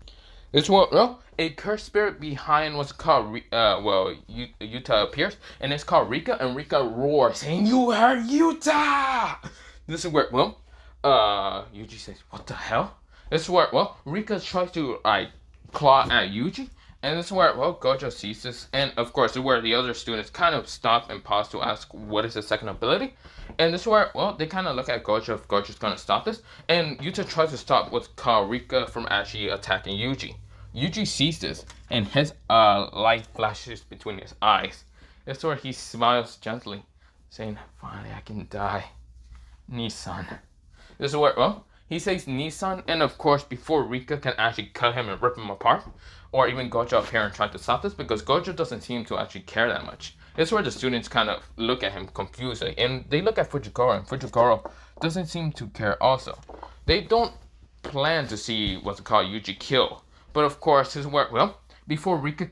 It's what, well, a cursed spirit behind what's called, Yuta appears, and it's called Rika, and Rika roars, saying, "You heard Yuta!" This is where, well, Yuji says, "What the hell?" This is where, well, Rika tries to, like, claw at Yuji, and this is where, well, Gojo sees this, and of course, this is where the other students kind of stop and pause to ask, what is the second ability? And this is where, well, they kind of look at Gojo if Gojo's gonna stop this, and Yuta tries to stop what's called Rika from actually attacking Yuji. Yuji sees this, and his light flashes between his eyes. It's where he smiles gently, saying, "Finally, I can die. Nissan." This is where, well, he says Nissan, and of course, before Rika can actually cut him and rip him apart, or even Gojo appear and try to stop this, because Gojo doesn't seem to actually care that much. It's where the students kind of look at him confusedly, and they look at Fujigoro, and Fujigoro doesn't seem to care also. They don't plan to see what's called Yuji kill, but of course, this is where, well, before Rika,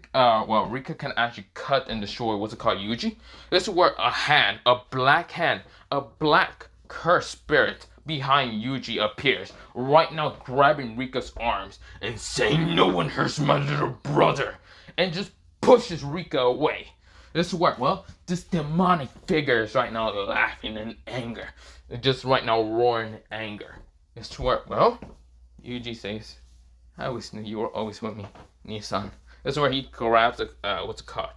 Rika can actually cut and destroy what's called Yuji, this is where a hand, a black cursed spirit behind Yuji appears, right now grabbing Rika's arms and saying, "No one hurts my little brother," and just pushes Rika away. This is where, well, this demonic figure is right now laughing in anger. They're just right now roaring in anger. It's where, well, Yuji says, "I always knew you were always with me, Nissan." This is where he grabs the, what's it called?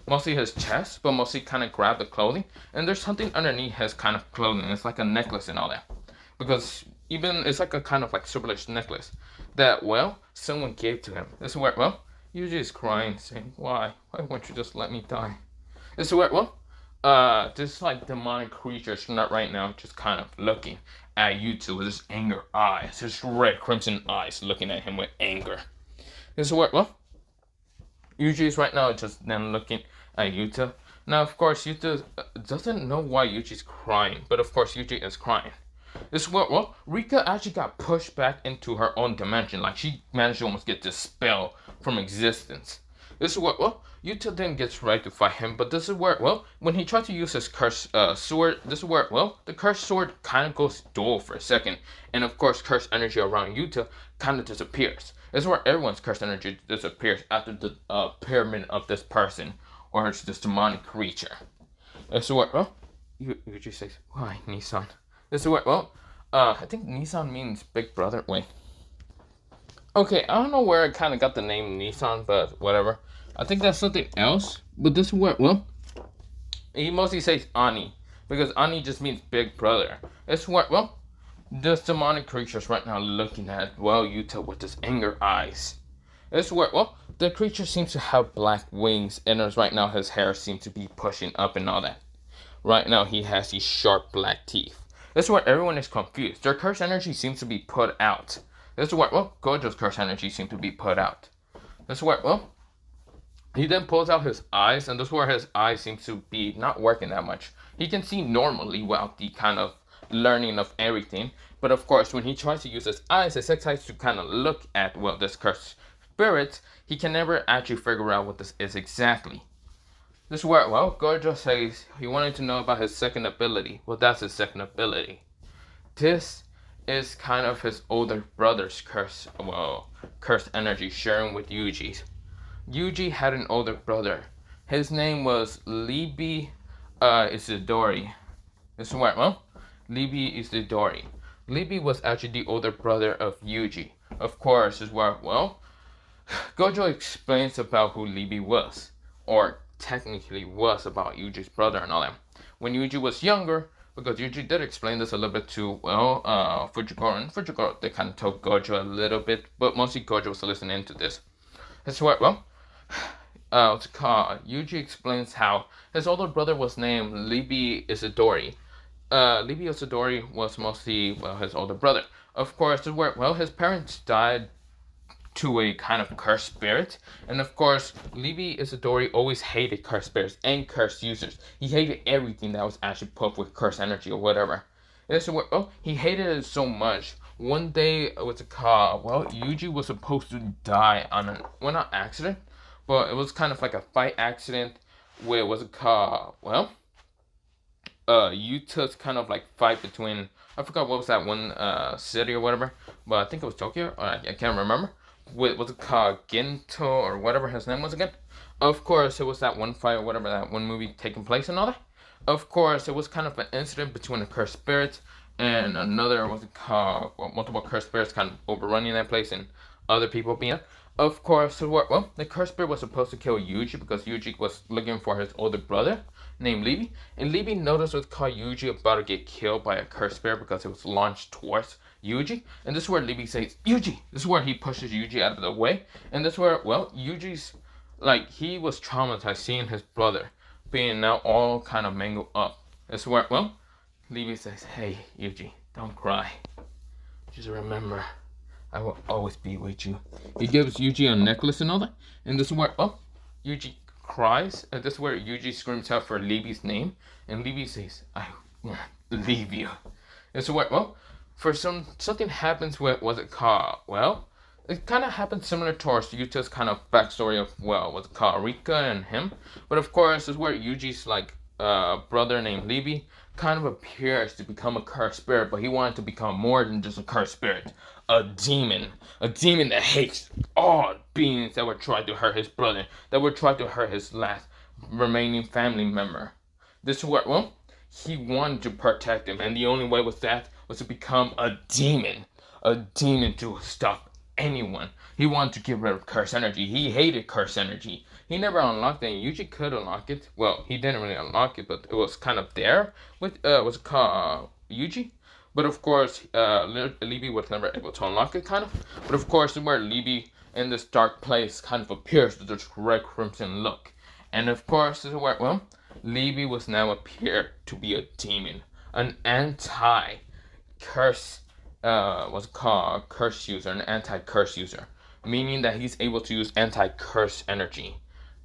Mostly his chest, but mostly kind of grab the clothing. And there's something underneath his kind of clothing. It's like a necklace and all that. Because even, it's like a kind of like superlish necklace that, well, someone gave to him. This is where, well, Yuji is crying, saying, "Why? Why won't you just let me die?" This is where, well, this like demonic creatures not right now just kind of looking at Yuta with his anger eyes, his red crimson eyes looking at him with anger. This is where, well, Yuji is right now just then looking at Yuta. Now, of course, Yuta doesn't know why Yuji's crying, but of course, Yuji is crying. This is where, well, Rika actually got pushed back into her own dimension, like she managed to almost get this spell from existence. This is where, well, Yuta then gets ready to fight him, but this is where, well, when he tried to use his cursed sword, this is where, well, the cursed sword kind of goes dull for a second, and of course, cursed energy around Yuta kind of disappears. This is where everyone's cursed energy disappears after the pyramid of this person, or it's this demonic creature. This is where, well, Yuji says, "Why, Nissan?" This is where, well, I think Nissan means big brother. Wait. Okay, I don't know where I kind of got the name Nissan, but whatever. I think that's something else. But this is where, well, he mostly says Ani, because Ani just means big brother. It's where, well, this demonic creature's right now looking at, well, Yuta with his anger eyes. It's where, well, the creature seems to have black wings, and right now his hair seems to be pushing up and all that. Right now he has these sharp black teeth. This is where everyone is confused. Their curse energy seems to be put out. This is where, well, Gojo's curse energy seems to be put out. This is where, well, he then pulls out his eyes, and this is where his eyes seems to be not working that much. He can see normally without the kind of learning of everything, but of course, when he tries to use his eyes to kind of look at, well, this cursed spirit, he can never actually figure out what this is exactly. This is where, well, Gojo says he wanted to know about his second ability. Well, that's his second ability. This is kind of his older brother's curse, well, cursed energy sharing with Yuji's. Yuji had an older brother. His name was Itadori. This is where, well, Itadori. Was actually the older brother of Yuji. Of course, is where, well, Gojo explains about who Libby was, or technically was about Yuji's brother and all that. When Yuji was younger, because Yuji did explain this a little bit to, well, Fujigoro, and Fujigoro, they kind of told Gojo a little bit, but mostly Gojo was listening to this. That's why, well, Yuji explains how his older brother was named Libby Itadori. Libby Itadori was mostly, well, his older brother. Of course, well, his parents died to a kind of cursed spirit, and of course, Libby Itadori always hated cursed spirits and cursed users. He hated everything that was actually put with cursed energy or whatever. He hated it so much. One day, what's it called? Well, Yuji was supposed to die on an, well, not accident, but it was kind of like a fight accident where, what's it called? Well, Yuta's kind of like fight between, I forgot what was that one city or whatever, but I think it was Tokyo, or I can't remember. with what's it called, Gento or whatever his name was again. Of course, it was that one fight or whatever, that one movie taking place and all that. Of course, it was kind of an incident between a cursed spirit and another, what's it called, well, multiple cursed spirits kind of overrunning that place and other people being. Of course, well, the cursed spirit was supposed to kill Yuji because Yuji was looking for his older brother named Libby, and Libby noticed what's called Yuji about to get killed by a cursed spirit because it was launched towards Yuji, and this is where Libby says, Yuji! This is where he pushes Yuji out of the way, and this is where, well, Yuji's, like, he was traumatized seeing his brother being now all kind of mangled up. This is where, well, Libby says, hey, Yuji, don't cry. Just remember, I will always be with you. He gives Yuji a necklace and all that, and this is where, oh, Yuji cries, and this is where Yuji screams out for Libby's name, and Libby says, I won't leave you. This is where, well, something happens with, what's it called? Well, it kind of happens similar towards Yuta's kind of backstory of, well, what's it called, Rika and him. But of course, this is where Yuji's like brother named Libby kind of appears to become a cursed spirit, but he wanted to become more than just a cursed spirit, a demon that hates all beings that would try to hurt his brother, that would try to hurt his last remaining family member. This is where, well, he wanted to protect him, and the only way was to become a demon to stop anyone. He wanted to get rid of curse energy. He hated curse energy. He never unlocked it. Yuji could unlock it. Well, he didn't really unlock it, but it was kind of there with what's it called, Yuji. But of course, Libby was never able to unlock it, kind of. But of course, where Libby in this dark place kind of appears with this red crimson look, and of course, this is where, well, Libby was now appeared to be a demon, an anti-curse, what's it called, curse user, an anti-curse user, meaning that he's able to use anti-curse energy,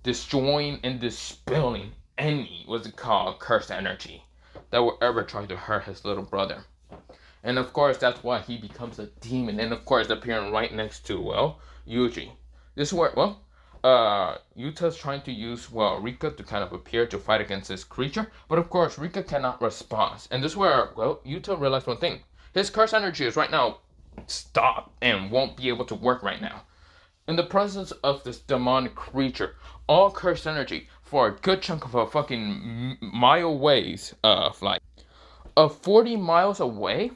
destroying and dispelling any, what's it called, curse energy that will ever try to hurt his little brother. And of course, that's why he becomes a demon, and of course, appearing right next to, well, Yuji. This is where, well, Yuta's trying to use, well, Rika to kind of appear to fight against this creature, but of course, Rika cannot respond. And this is where, well, Yuta realized one thing. His curse energy is right now stopped and won't be able to work right now. In the presence of this demonic creature, all curse energy for a good chunk of a fucking mile ways of like 40 miles away,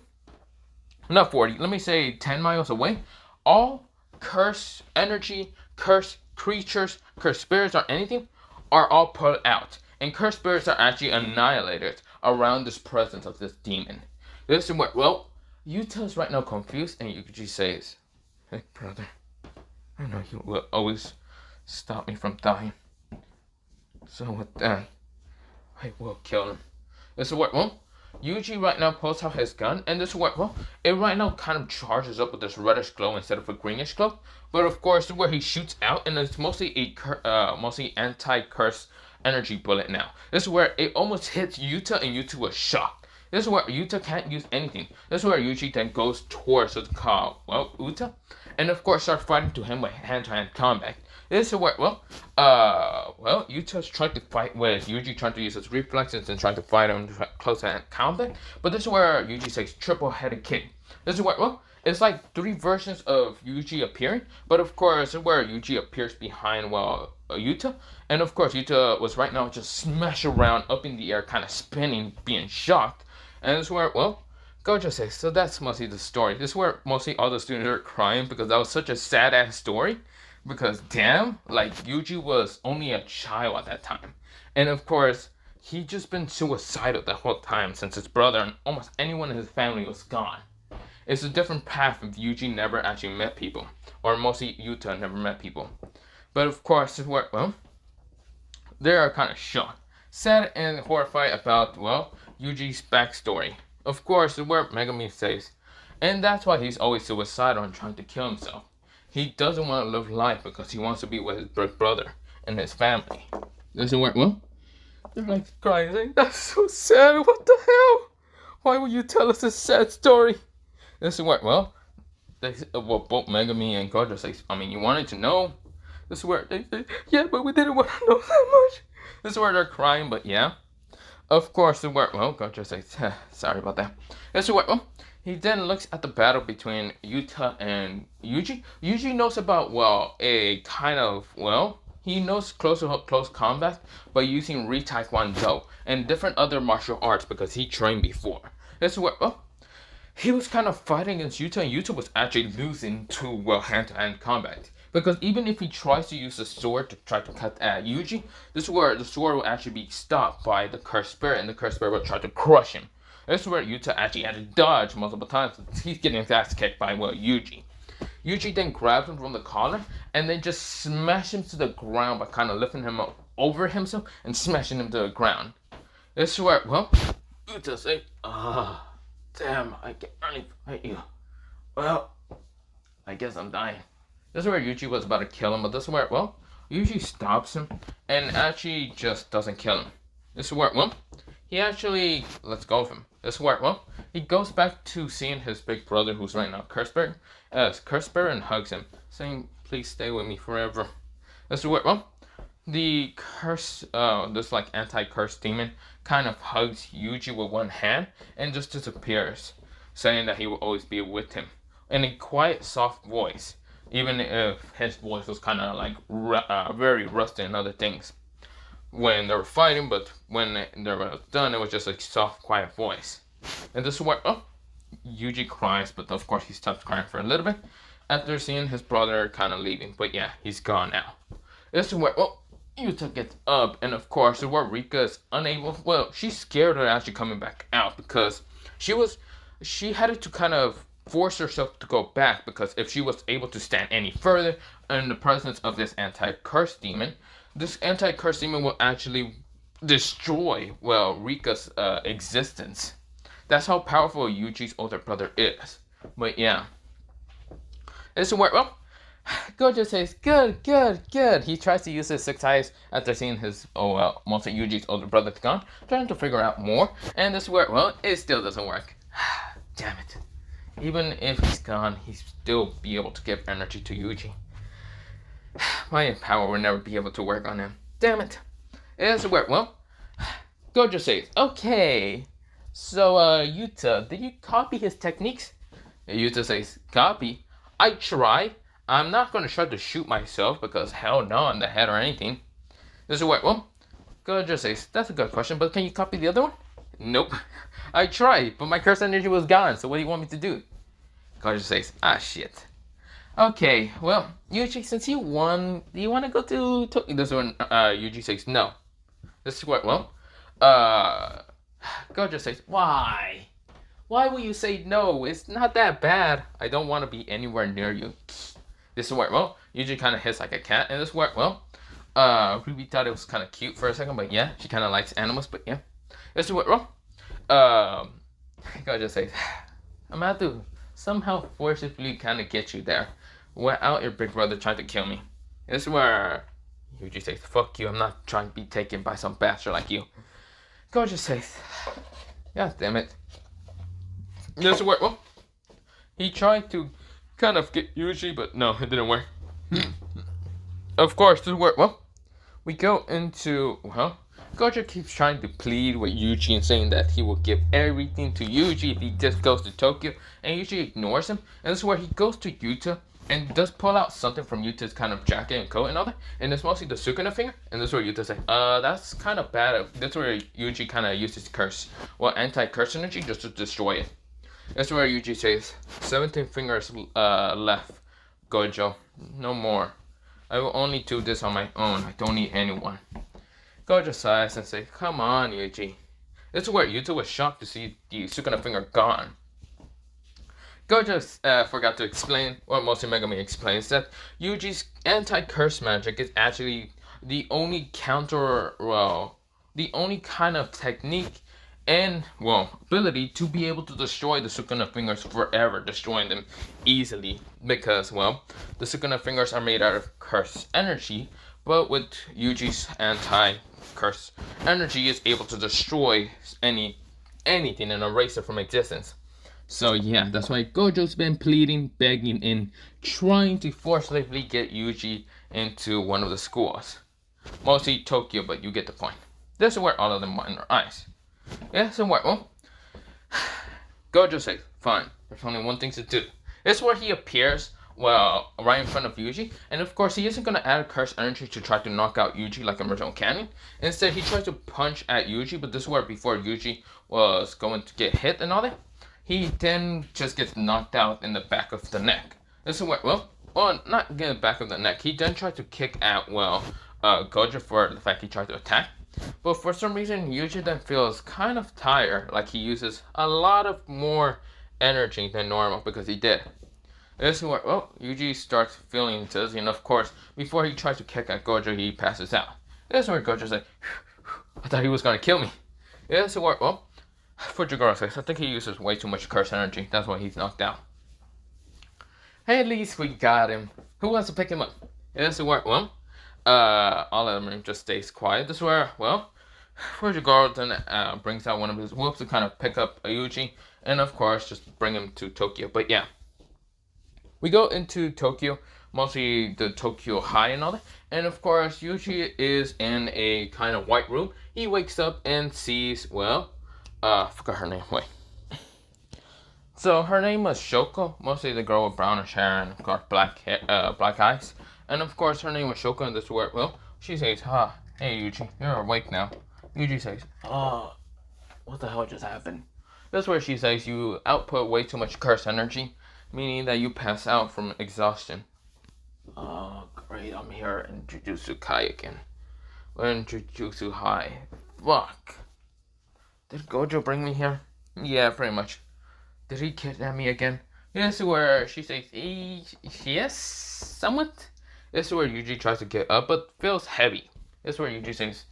not 40, let me say 10 miles away, all curse energy, curse creatures, curse spirits or anything are all put out, and curse spirits are actually annihilated around this presence of this demon. This is what, well, Yuta's right now confused, and Yuji says, hey brother, I know you will always stop me from dying, so with that, I will kill him. This is what, well, Yuji right now pulls out his gun, and this is what, well, it right now kind of charges up with this reddish glow instead of a greenish glow. But of course, where he shoots out, and it's mostly a mostly anti-curse energy bullet now. This is where it almost hits Yuta, and Yuta was shocked. This is where Yuta can't use anything. This is where Yuji then goes towards what's called, well, Uta, and of course starts fighting to him with hand-to-hand combat. This is where, well, Yuta's trying to fight with Yuji, trying to use his reflexes and trying to fight him close-hand combat. But this is where Yuji takes triple-headed kick. This is where, well, it's like 3 versions of Yuji appearing, but of course, this is where Yuji appears behind, well, Yuta. And of course, Yuta was right now just smashed around up in the air, kind of spinning, being shocked. And this is where, well, Gojo says, so that's mostly the story. This is where mostly all the students are crying because that was such a sad-ass story. Because damn, like Yuji was only a child at that time. And of course, he'd just been suicidal the whole time since his brother and almost anyone in his family was gone. It's a different path if Yuji never actually met people. Or mostly Yuta never met people. But of course, well, they are kind of shocked, sad and horrified about, well, Yuji's backstory. Of course, where Megami says, and that's why he's always suicidal and trying to kill himself. He doesn't want to live life because he wants to be with his big brother and his family. Doesn't work well. They're like crying, saying, that's so sad. What the hell? Why would you tell us this sad story? Doesn't work well. Both Megami and Gojo say, I mean, you wanted to know. This is where they say, yeah, but we didn't want to know that much. This is where they're crying, but yeah. Of course, the word, well, Gojo says, sorry about that. This is where, well, He then looks at the battle between Yuta and Yuji. Yuji knows about, well, a kind of, well, he knows close combat by using Taekwondo and different other martial arts because he trained before. This is where, well, he was kind of fighting against Yuta, and Yuta was actually losing to, well, hand-to-hand combat. Because even if he tries to use the sword to try to cut at Yuji, this is where the sword will actually be stopped by the cursed spirit, and the cursed spirit will try to crush him. This is where Yuta actually had to dodge multiple times. He's getting his ass kicked by, well, Yuji. Yuji then grabs him from the collar and then just smashes him to the ground by kind of lifting him up over himself and smashing him to the ground. This is where, well, Yuta says, damn, I can only fight you. Well, I guess I'm dying. This is where Yuji was about to kill him, but this is where, well, Yuji stops him and actually just doesn't kill him. This is where, well, he actually lets go of him. This is where, well, he goes back to seeing his big brother, who's right now Cursed Spirit, and hugs him, saying, please stay with me forever. This is where, well, the curse, this like anti-curse demon kind of hugs Yuji with one hand and just disappears, saying that he will always be with him in a quiet, soft voice, even if his voice was kind of like very rusty and other things when they were fighting, but when they were done, it was just a soft, quiet voice. And this is where, oh, Yuji cries, but of course he stops crying for a little bit after seeing his brother kind of leaving. But yeah, he's gone now. This is where, oh, Yuta gets up, and of course, this is where Rika is unable, well, she's scared of actually coming back out because she had to kind of force herself to go back, because if she was able to stand any further in the presence of this anti-curse demon, this anti-curse demon will actually destroy, well, Rika's existence. That's how powerful Yuji's older brother is. But yeah. This is where, well, Gojo says, good, good, good. He tries to use his 6 eyes after seeing his, oh well, most of Yuji's older brother gone, trying to figure out more. And this is where, well, it still doesn't work. Damn it. Even if he's gone, he'd still be able to give energy to Yuji. My power will never be able to work on him. Damn it. It's where, well, Gojo says, okay. So, Yuta, did you copy his techniques? Yuta says, copy? I try. I'm not going to try to shoot myself because hell no, in the head or anything. This is where, well, Gojo says, that's a good question, but can you copy the other one? Nope. I tried, but my curse energy was gone, so what do you want me to do? Gojo says, shit. Okay, well, Yuji, since you won, do you want to go to Tokyo? This one, Yuji says, no. This is what, well, Gojo says, why? Why will you say no? It's not that bad. I don't want to be anywhere near you. This is where, well, Yuji kind of hits like a cat, and this is where, well, Ruby thought it was kind of cute for a second, but yeah, she kind of likes animals, but yeah. This is what, well, Gojo says, I'm going to have to somehow forcibly kind of get you there without your big brother trying to kill me. This is where Yuji says, fuck you, I'm not trying to be taken by some bastard like you. Gojo says, God damn it. This is where, well, he tried to kind of get Yuji, but no, it didn't work. Of course, this is where, well, we go into, well, Gojo keeps trying to plead with Yuji and saying that he will give everything to Yuji if he just goes to Tokyo, and Yuji ignores him. And this is where he goes to Yuta and does pull out something from Yuta's kind of jacket and coat and all that, and it's mostly the Sukuna finger. And this is where Yuta says, that's kind of bad. That's where Yuji kind of uses curse, well, anti-curse energy just to destroy it. That's where Yuji says, 17 fingers left, Gojo, no more. I will only do this on my own. I don't need anyone. Gojo sighs and says, come on, Yuji. This is where Yuta was shocked to see the Sukuna finger gone. Gojo forgot to explain, or mostly Megami explains, that Yuji's anti-curse magic is actually the only the only kind of technique and, well, ability to be able to destroy the Sukuna fingers forever, destroying them easily. Because, well, the Sukuna fingers are made out of curse energy, but with Yuji's anti-curse energy is able to destroy anything and erase it from existence. So yeah, that's why Gojo's been pleading, begging, and trying to forcibly get Yuji into one of the schools. Mostly Tokyo, but you get the point. This is where all of them want in their eyes. Yeah, so what? Well, Gojo says, Fine. There's only one thing to do. This is where he appears, well, right in front of Yuji. And of course, he isn't going to add curse energy to try to knock out Yuji like original canon. Instead, he tries to punch at Yuji, but this is where before Yuji was going to get hit and all that, he then just gets knocked out in the back of the neck. This is where, well, not get the back of the neck. He then tried to kick at, Gojo for the fact he tried to attack. But for some reason, Yuji then feels kind of tired, like he uses a lot of more energy than normal because he did. This is where, well, Yuji starts feeling dizzy, and of course, before he tries to kick at Gojo, he passes out. This is where Gojo's like, I thought he was gonna kill me. This is where, well, Fujigoro says, I think he uses way too much curse energy. That's why he's knocked out. Hey, at least we got him. Who wants to pick him up? This is where, well, all of them just stays quiet. This is where, well, Fujigoro then brings out one of his whoops to kind of pick up Yuji, and of course, just bring him to Tokyo. But yeah, we go into Tokyo, mostly the Tokyo High and all that. And of course, Yuji is in a kind of white room. He wakes up and sees, well, I forgot her name. Wait. So her name was Shoko, mostly the girl with brownish hair and of course black eyes. And of course her name was Shoko, and this is where, well, she says, hey Yuji, you're awake now. Yuji says, what the hell just happened? This is where she says you output way too much curse energy, meaning that you pass out from exhaustion. Oh, great, I'm here in Jujutsu Kai again. We're in Jujutsu High. Fuck. Did Gojo bring me here? Yeah, pretty much. Did he kidnap me again? This is where she says, yes, somewhat. This is where Yuji tries to get up, but feels heavy. This is where Yuji says,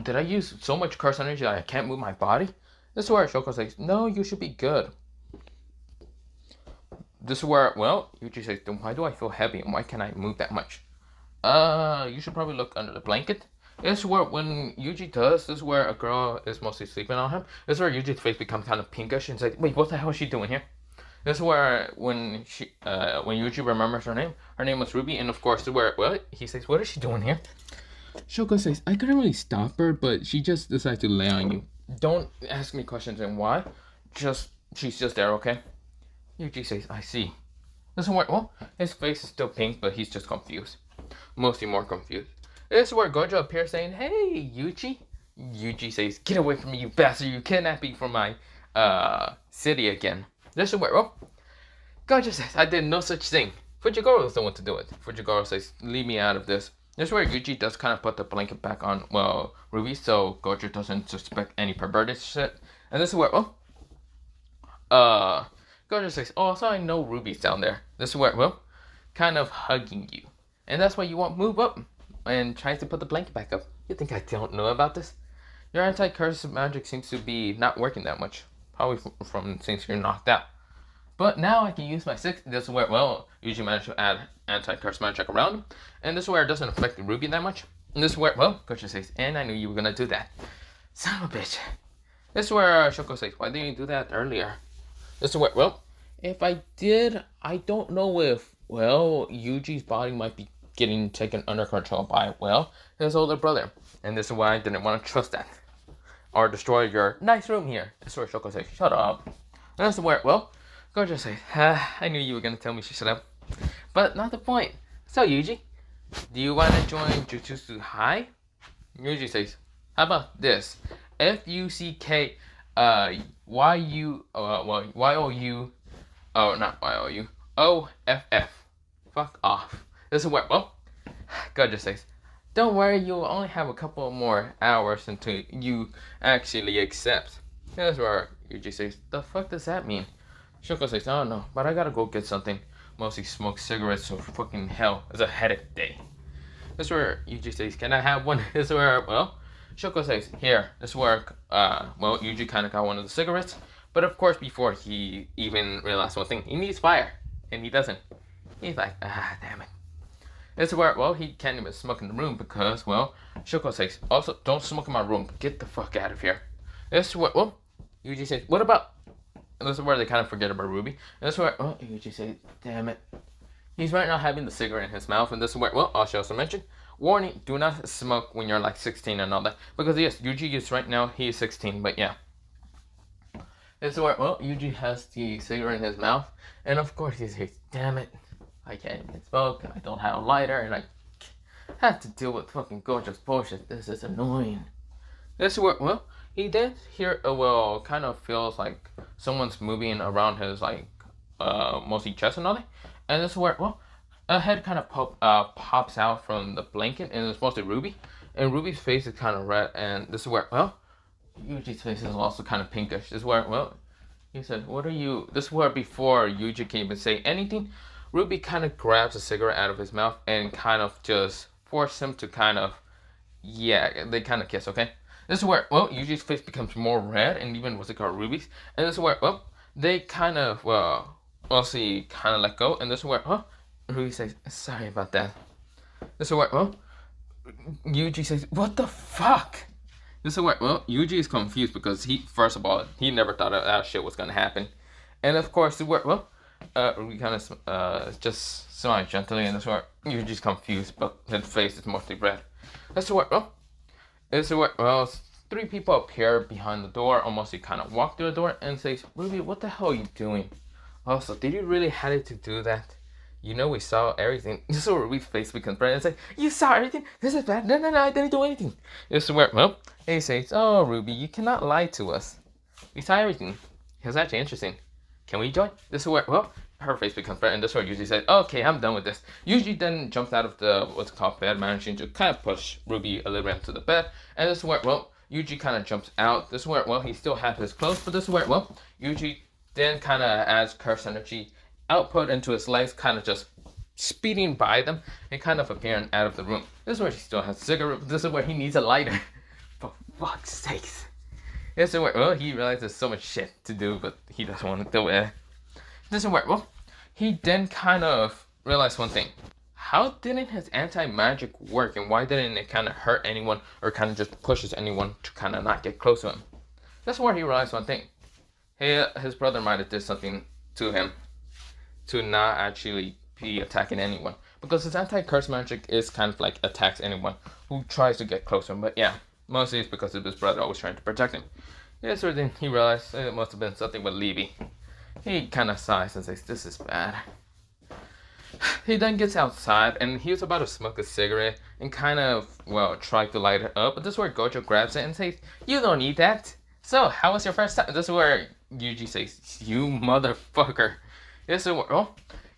did I use so much curse energy that I can't move my body? This is where Shoko says, no, you should be good. This is where, well, Yuji says, then why do I feel heavy and why can't I move that much? You should probably look under the blanket. This is where, when Yuji does, this is where a girl is mostly sleeping on him. This is where Yuji's face becomes kind of pinkish and it's like, wait, what the hell is she doing here? This is where, when Yuji remembers her name was Ruby, and of course, this is where, well, he says, what is she doing here? Shoko says, I couldn't really stop her, but she just decided to lay on you. Don't ask me questions and why. She's just there, okay? Yuji says, I see. This is where, well, his face is still pink, but he's just confused. Mostly more confused. This is where Gojo appears saying, hey, Yuji. Yuji says, get away from me, you bastard. You kidnapped me from my city again. This is where, well, Gojo says, I did no such thing. Fujigoro is the one to do it. Fujigoro says, leave me out of this. This is where Yuji does kind of put the blanket back on, well, Ruby, so Gojo doesn't suspect any perverted shit. And this is where, well, Gojo says, oh, so I know Ruby's down there. This is where, well, kind of hugging you. And that's why you won't move up and tries to put the blanket back up. You think I don't know about this? Your anti-curse magic seems to be not working that much. Probably from since you're knocked out. But now I can use my 6. This is where, well, usually manage to add anti-curse magic around him. And this is where it doesn't affect the Ruby that much. And this is where, well, Gojo says, and I knew you were going to do that. Son of a bitch. This is where Shoko says, why didn't you do that earlier? This is where, well, if I did, I don't know if, well, Yuji's body might be getting taken under control by, well, his older brother. And this is why I didn't want to trust that. Or destroy your nice room here. This is where Shoko says, shut up. And this is where, well, Gojo says, I knew you were going to tell me to shut up. But not the point. So, Yuji, do you want to join Jujutsu High? Yuji says, how about this? Fuck, Y-O-U, oh, not Y-O-U, O-F-F. Fuck off. This is where, well, Gojo says, don't worry, you'll only have a couple more hours until you actually accept. That's where Yuji says, the fuck does that mean? Shoko says, I don't know, but I gotta go get something. Mostly smoke cigarettes, so fucking hell, it's a headache day. That's where Yuji says, can I have one? This is where, well, Shoko says, here, this is where, well, Yuji kind of got one of the cigarettes. But of course, before he even realized one thing, he needs fire. And he doesn't. He's like, damn it. This is where, well, he can't even smoke in the room because, well, Shoko says, also, don't smoke in my room. Get the fuck out of here. This is where, well, Yuji says, what about, and this is where they kind of forget about Ruby. And this is where, well, Yuji says, damn it. He's right now having the cigarette in his mouth. And this is where, well, I should also mention, warning, do not smoke when you're like 16 and all that. Because yes, Yuji is right now, he is 16, but yeah. This is where, well, Yuji has the cigarette in his mouth, and of course he says, damn it, I can't even smoke, I don't have a lighter, and I have to deal with fucking Gojo's bullshit. This is annoying. This is where, well, he then hear, well, kind of feels like someone's moving around his, like, mostly chest and all that. And this is where, well, a head kind of pops out from the blanket, and it's mostly Ruby. And Ruby's face is kind of red, and this is where, well, Yuji's face is also kind of pinkish. This is where, well, he said, what are you, this is where before Yuji can even say anything, Ruby kind of grabs a cigarette out of his mouth and kind of just force him to kind of, yeah, they kind of kiss, okay? This is where, well, Yuji's face becomes more red, and even what's it called, Ruby's. And this is where, well, they kind of, well, see, kind of let go. And this is where, oh, Ruby says, sorry about that. This is where, well, Yuji says, what the fuck? This is where, well, Yuji is confused because he, first of all, he never thought that shit was gonna happen. And of course, this is where, well, Ruby kind of just smiles gently, and this is where Yuji's confused, but his face is mostly red. This is where, well, this is where, well, three people appear behind the door, almost he kind of walk through the door, and says, Ruby, what the hell are you doing? Also, did you really have it to do that? You know we saw everything. This is where Ruby's face becomes red and say, you saw everything? This is bad. No, I didn't do anything. This is where, well, he says, oh, Ruby, you cannot lie to us. We saw everything. It was actually interesting. Can we join? This is where, well, her face becomes red, and this is where Yuji says, okay, I'm done with this. Yuji then jumps out of the, what's called bed, managing to kind of push Ruby a little bit into the bed, and this is where, well, Yuji kind of jumps out. This is where, well, he still has his clothes, but this is where, well, Yuji then kind of adds curse energy output into his legs, kind of just speeding by them and kind of appearing out of the room. This is where he still has a cigarette. This is where he needs a lighter. For fuck's sakes. This is where, well, he realizes there's so much shit to do, but he doesn't want to do it. This is where, well, he then kind of realized one thing. How didn't his anti-magic work, and why didn't it kind of hurt anyone or kind of just pushes anyone to kind of not get close to him? That's where he realized one thing. His brother might have did something to him to not actually be attacking anyone, because his anti-curse magic is kind of like attacks anyone who tries to get close to him. But yeah, mostly it's because of his brother always trying to protect him. Yeah, so then he realized it must have been something with Levy. He kind of sighs and says, this is bad. He then gets outside, and he was about to smoke a cigarette and kind of, well, try to light it up, but this is where Gojo grabs it and says, you don't need that. So, how was your first time? This is where Yuji says, you motherfucker. This is where, oh,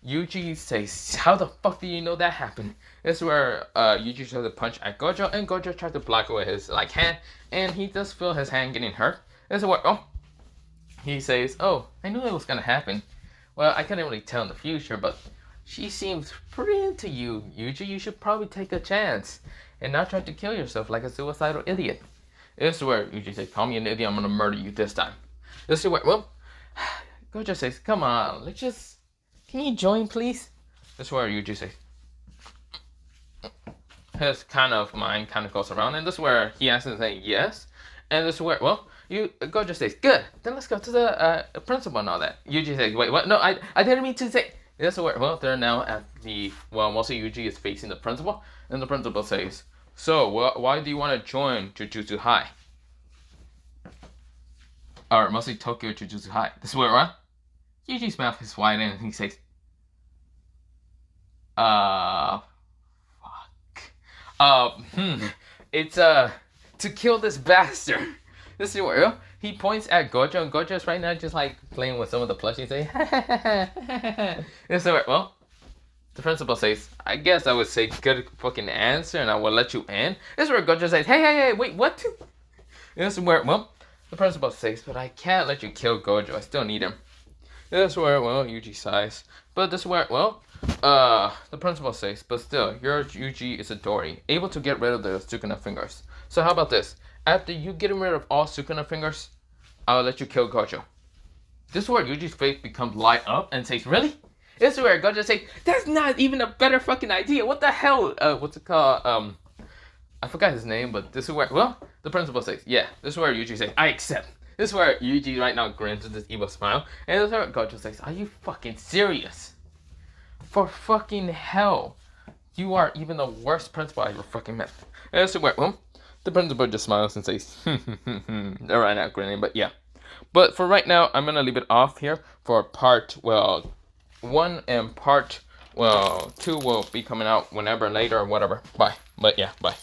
Yuji says, how the fuck do you know that happened? This is where Yuji tries to punch at Gojo, and Gojo tries to block away his hand, and he does feel his hand getting hurt. This is where, oh, he says, oh, I knew it was gonna happen. Well, I couldn't really tell in the future, but she seems pretty into you, Yuji. You should probably take a chance and not try to kill yourself like a suicidal idiot. This is where Yuji says, call me an idiot, I'm gonna murder you this time. This is where, well, Gojo says, come on, let's just, can you join, please? This is where Yuji says, his kind of mind kind of goes around, and this is where he has to say yes. And this is where, well, Gojo says, good, then let's go to the principal and all that. Yuji says, wait, what? No, I didn't mean to say. This is where, well, they're now at the, well, mostly Yuji is facing the principal, and the principal says, so, why do you want to join Jujutsu High? Or mostly Tokyo Jujutsu High. This is where, what? Yuji's mouth is wide, and he says, fuck. It's, to kill this bastard. This is where he points at Gojo, and Gojo's right now just like playing with some of the plushies, saying, this is where, well, the principal says, I guess I would say good fucking answer, and I will let you in. This is where Gojo says, hey, wait, what? This is where, well, the principal says, but I can't let you kill Gojo, I still need him. This is where, well, Yuji sighs. But this is where, well, the principal says, but still, your Yuji Itadori, able to get rid of the Sukuna fingers. So how about this? After you getting rid of all Sukuna fingers, I'll let you kill Gojo. This is where Yuji's face becomes light up and says, really? This is where Gojo says, that's not even a better fucking idea. What the hell? What's it called? I forgot his name, but this is where, well, the principal says, yeah. This is where Yuji says, I accept. This is where Yuji right now grins with this evil smile. And this is where Gojo says, are you fucking serious? For fucking hell. You are even the worst principal I ever fucking met. And this is where, well, the principal just smiles and says, they're right now grinning, but yeah. But for right now, I'm gonna leave it off here for part, well, 1 and part, well, 2 will be coming out whenever later or whatever. Bye. But yeah, bye.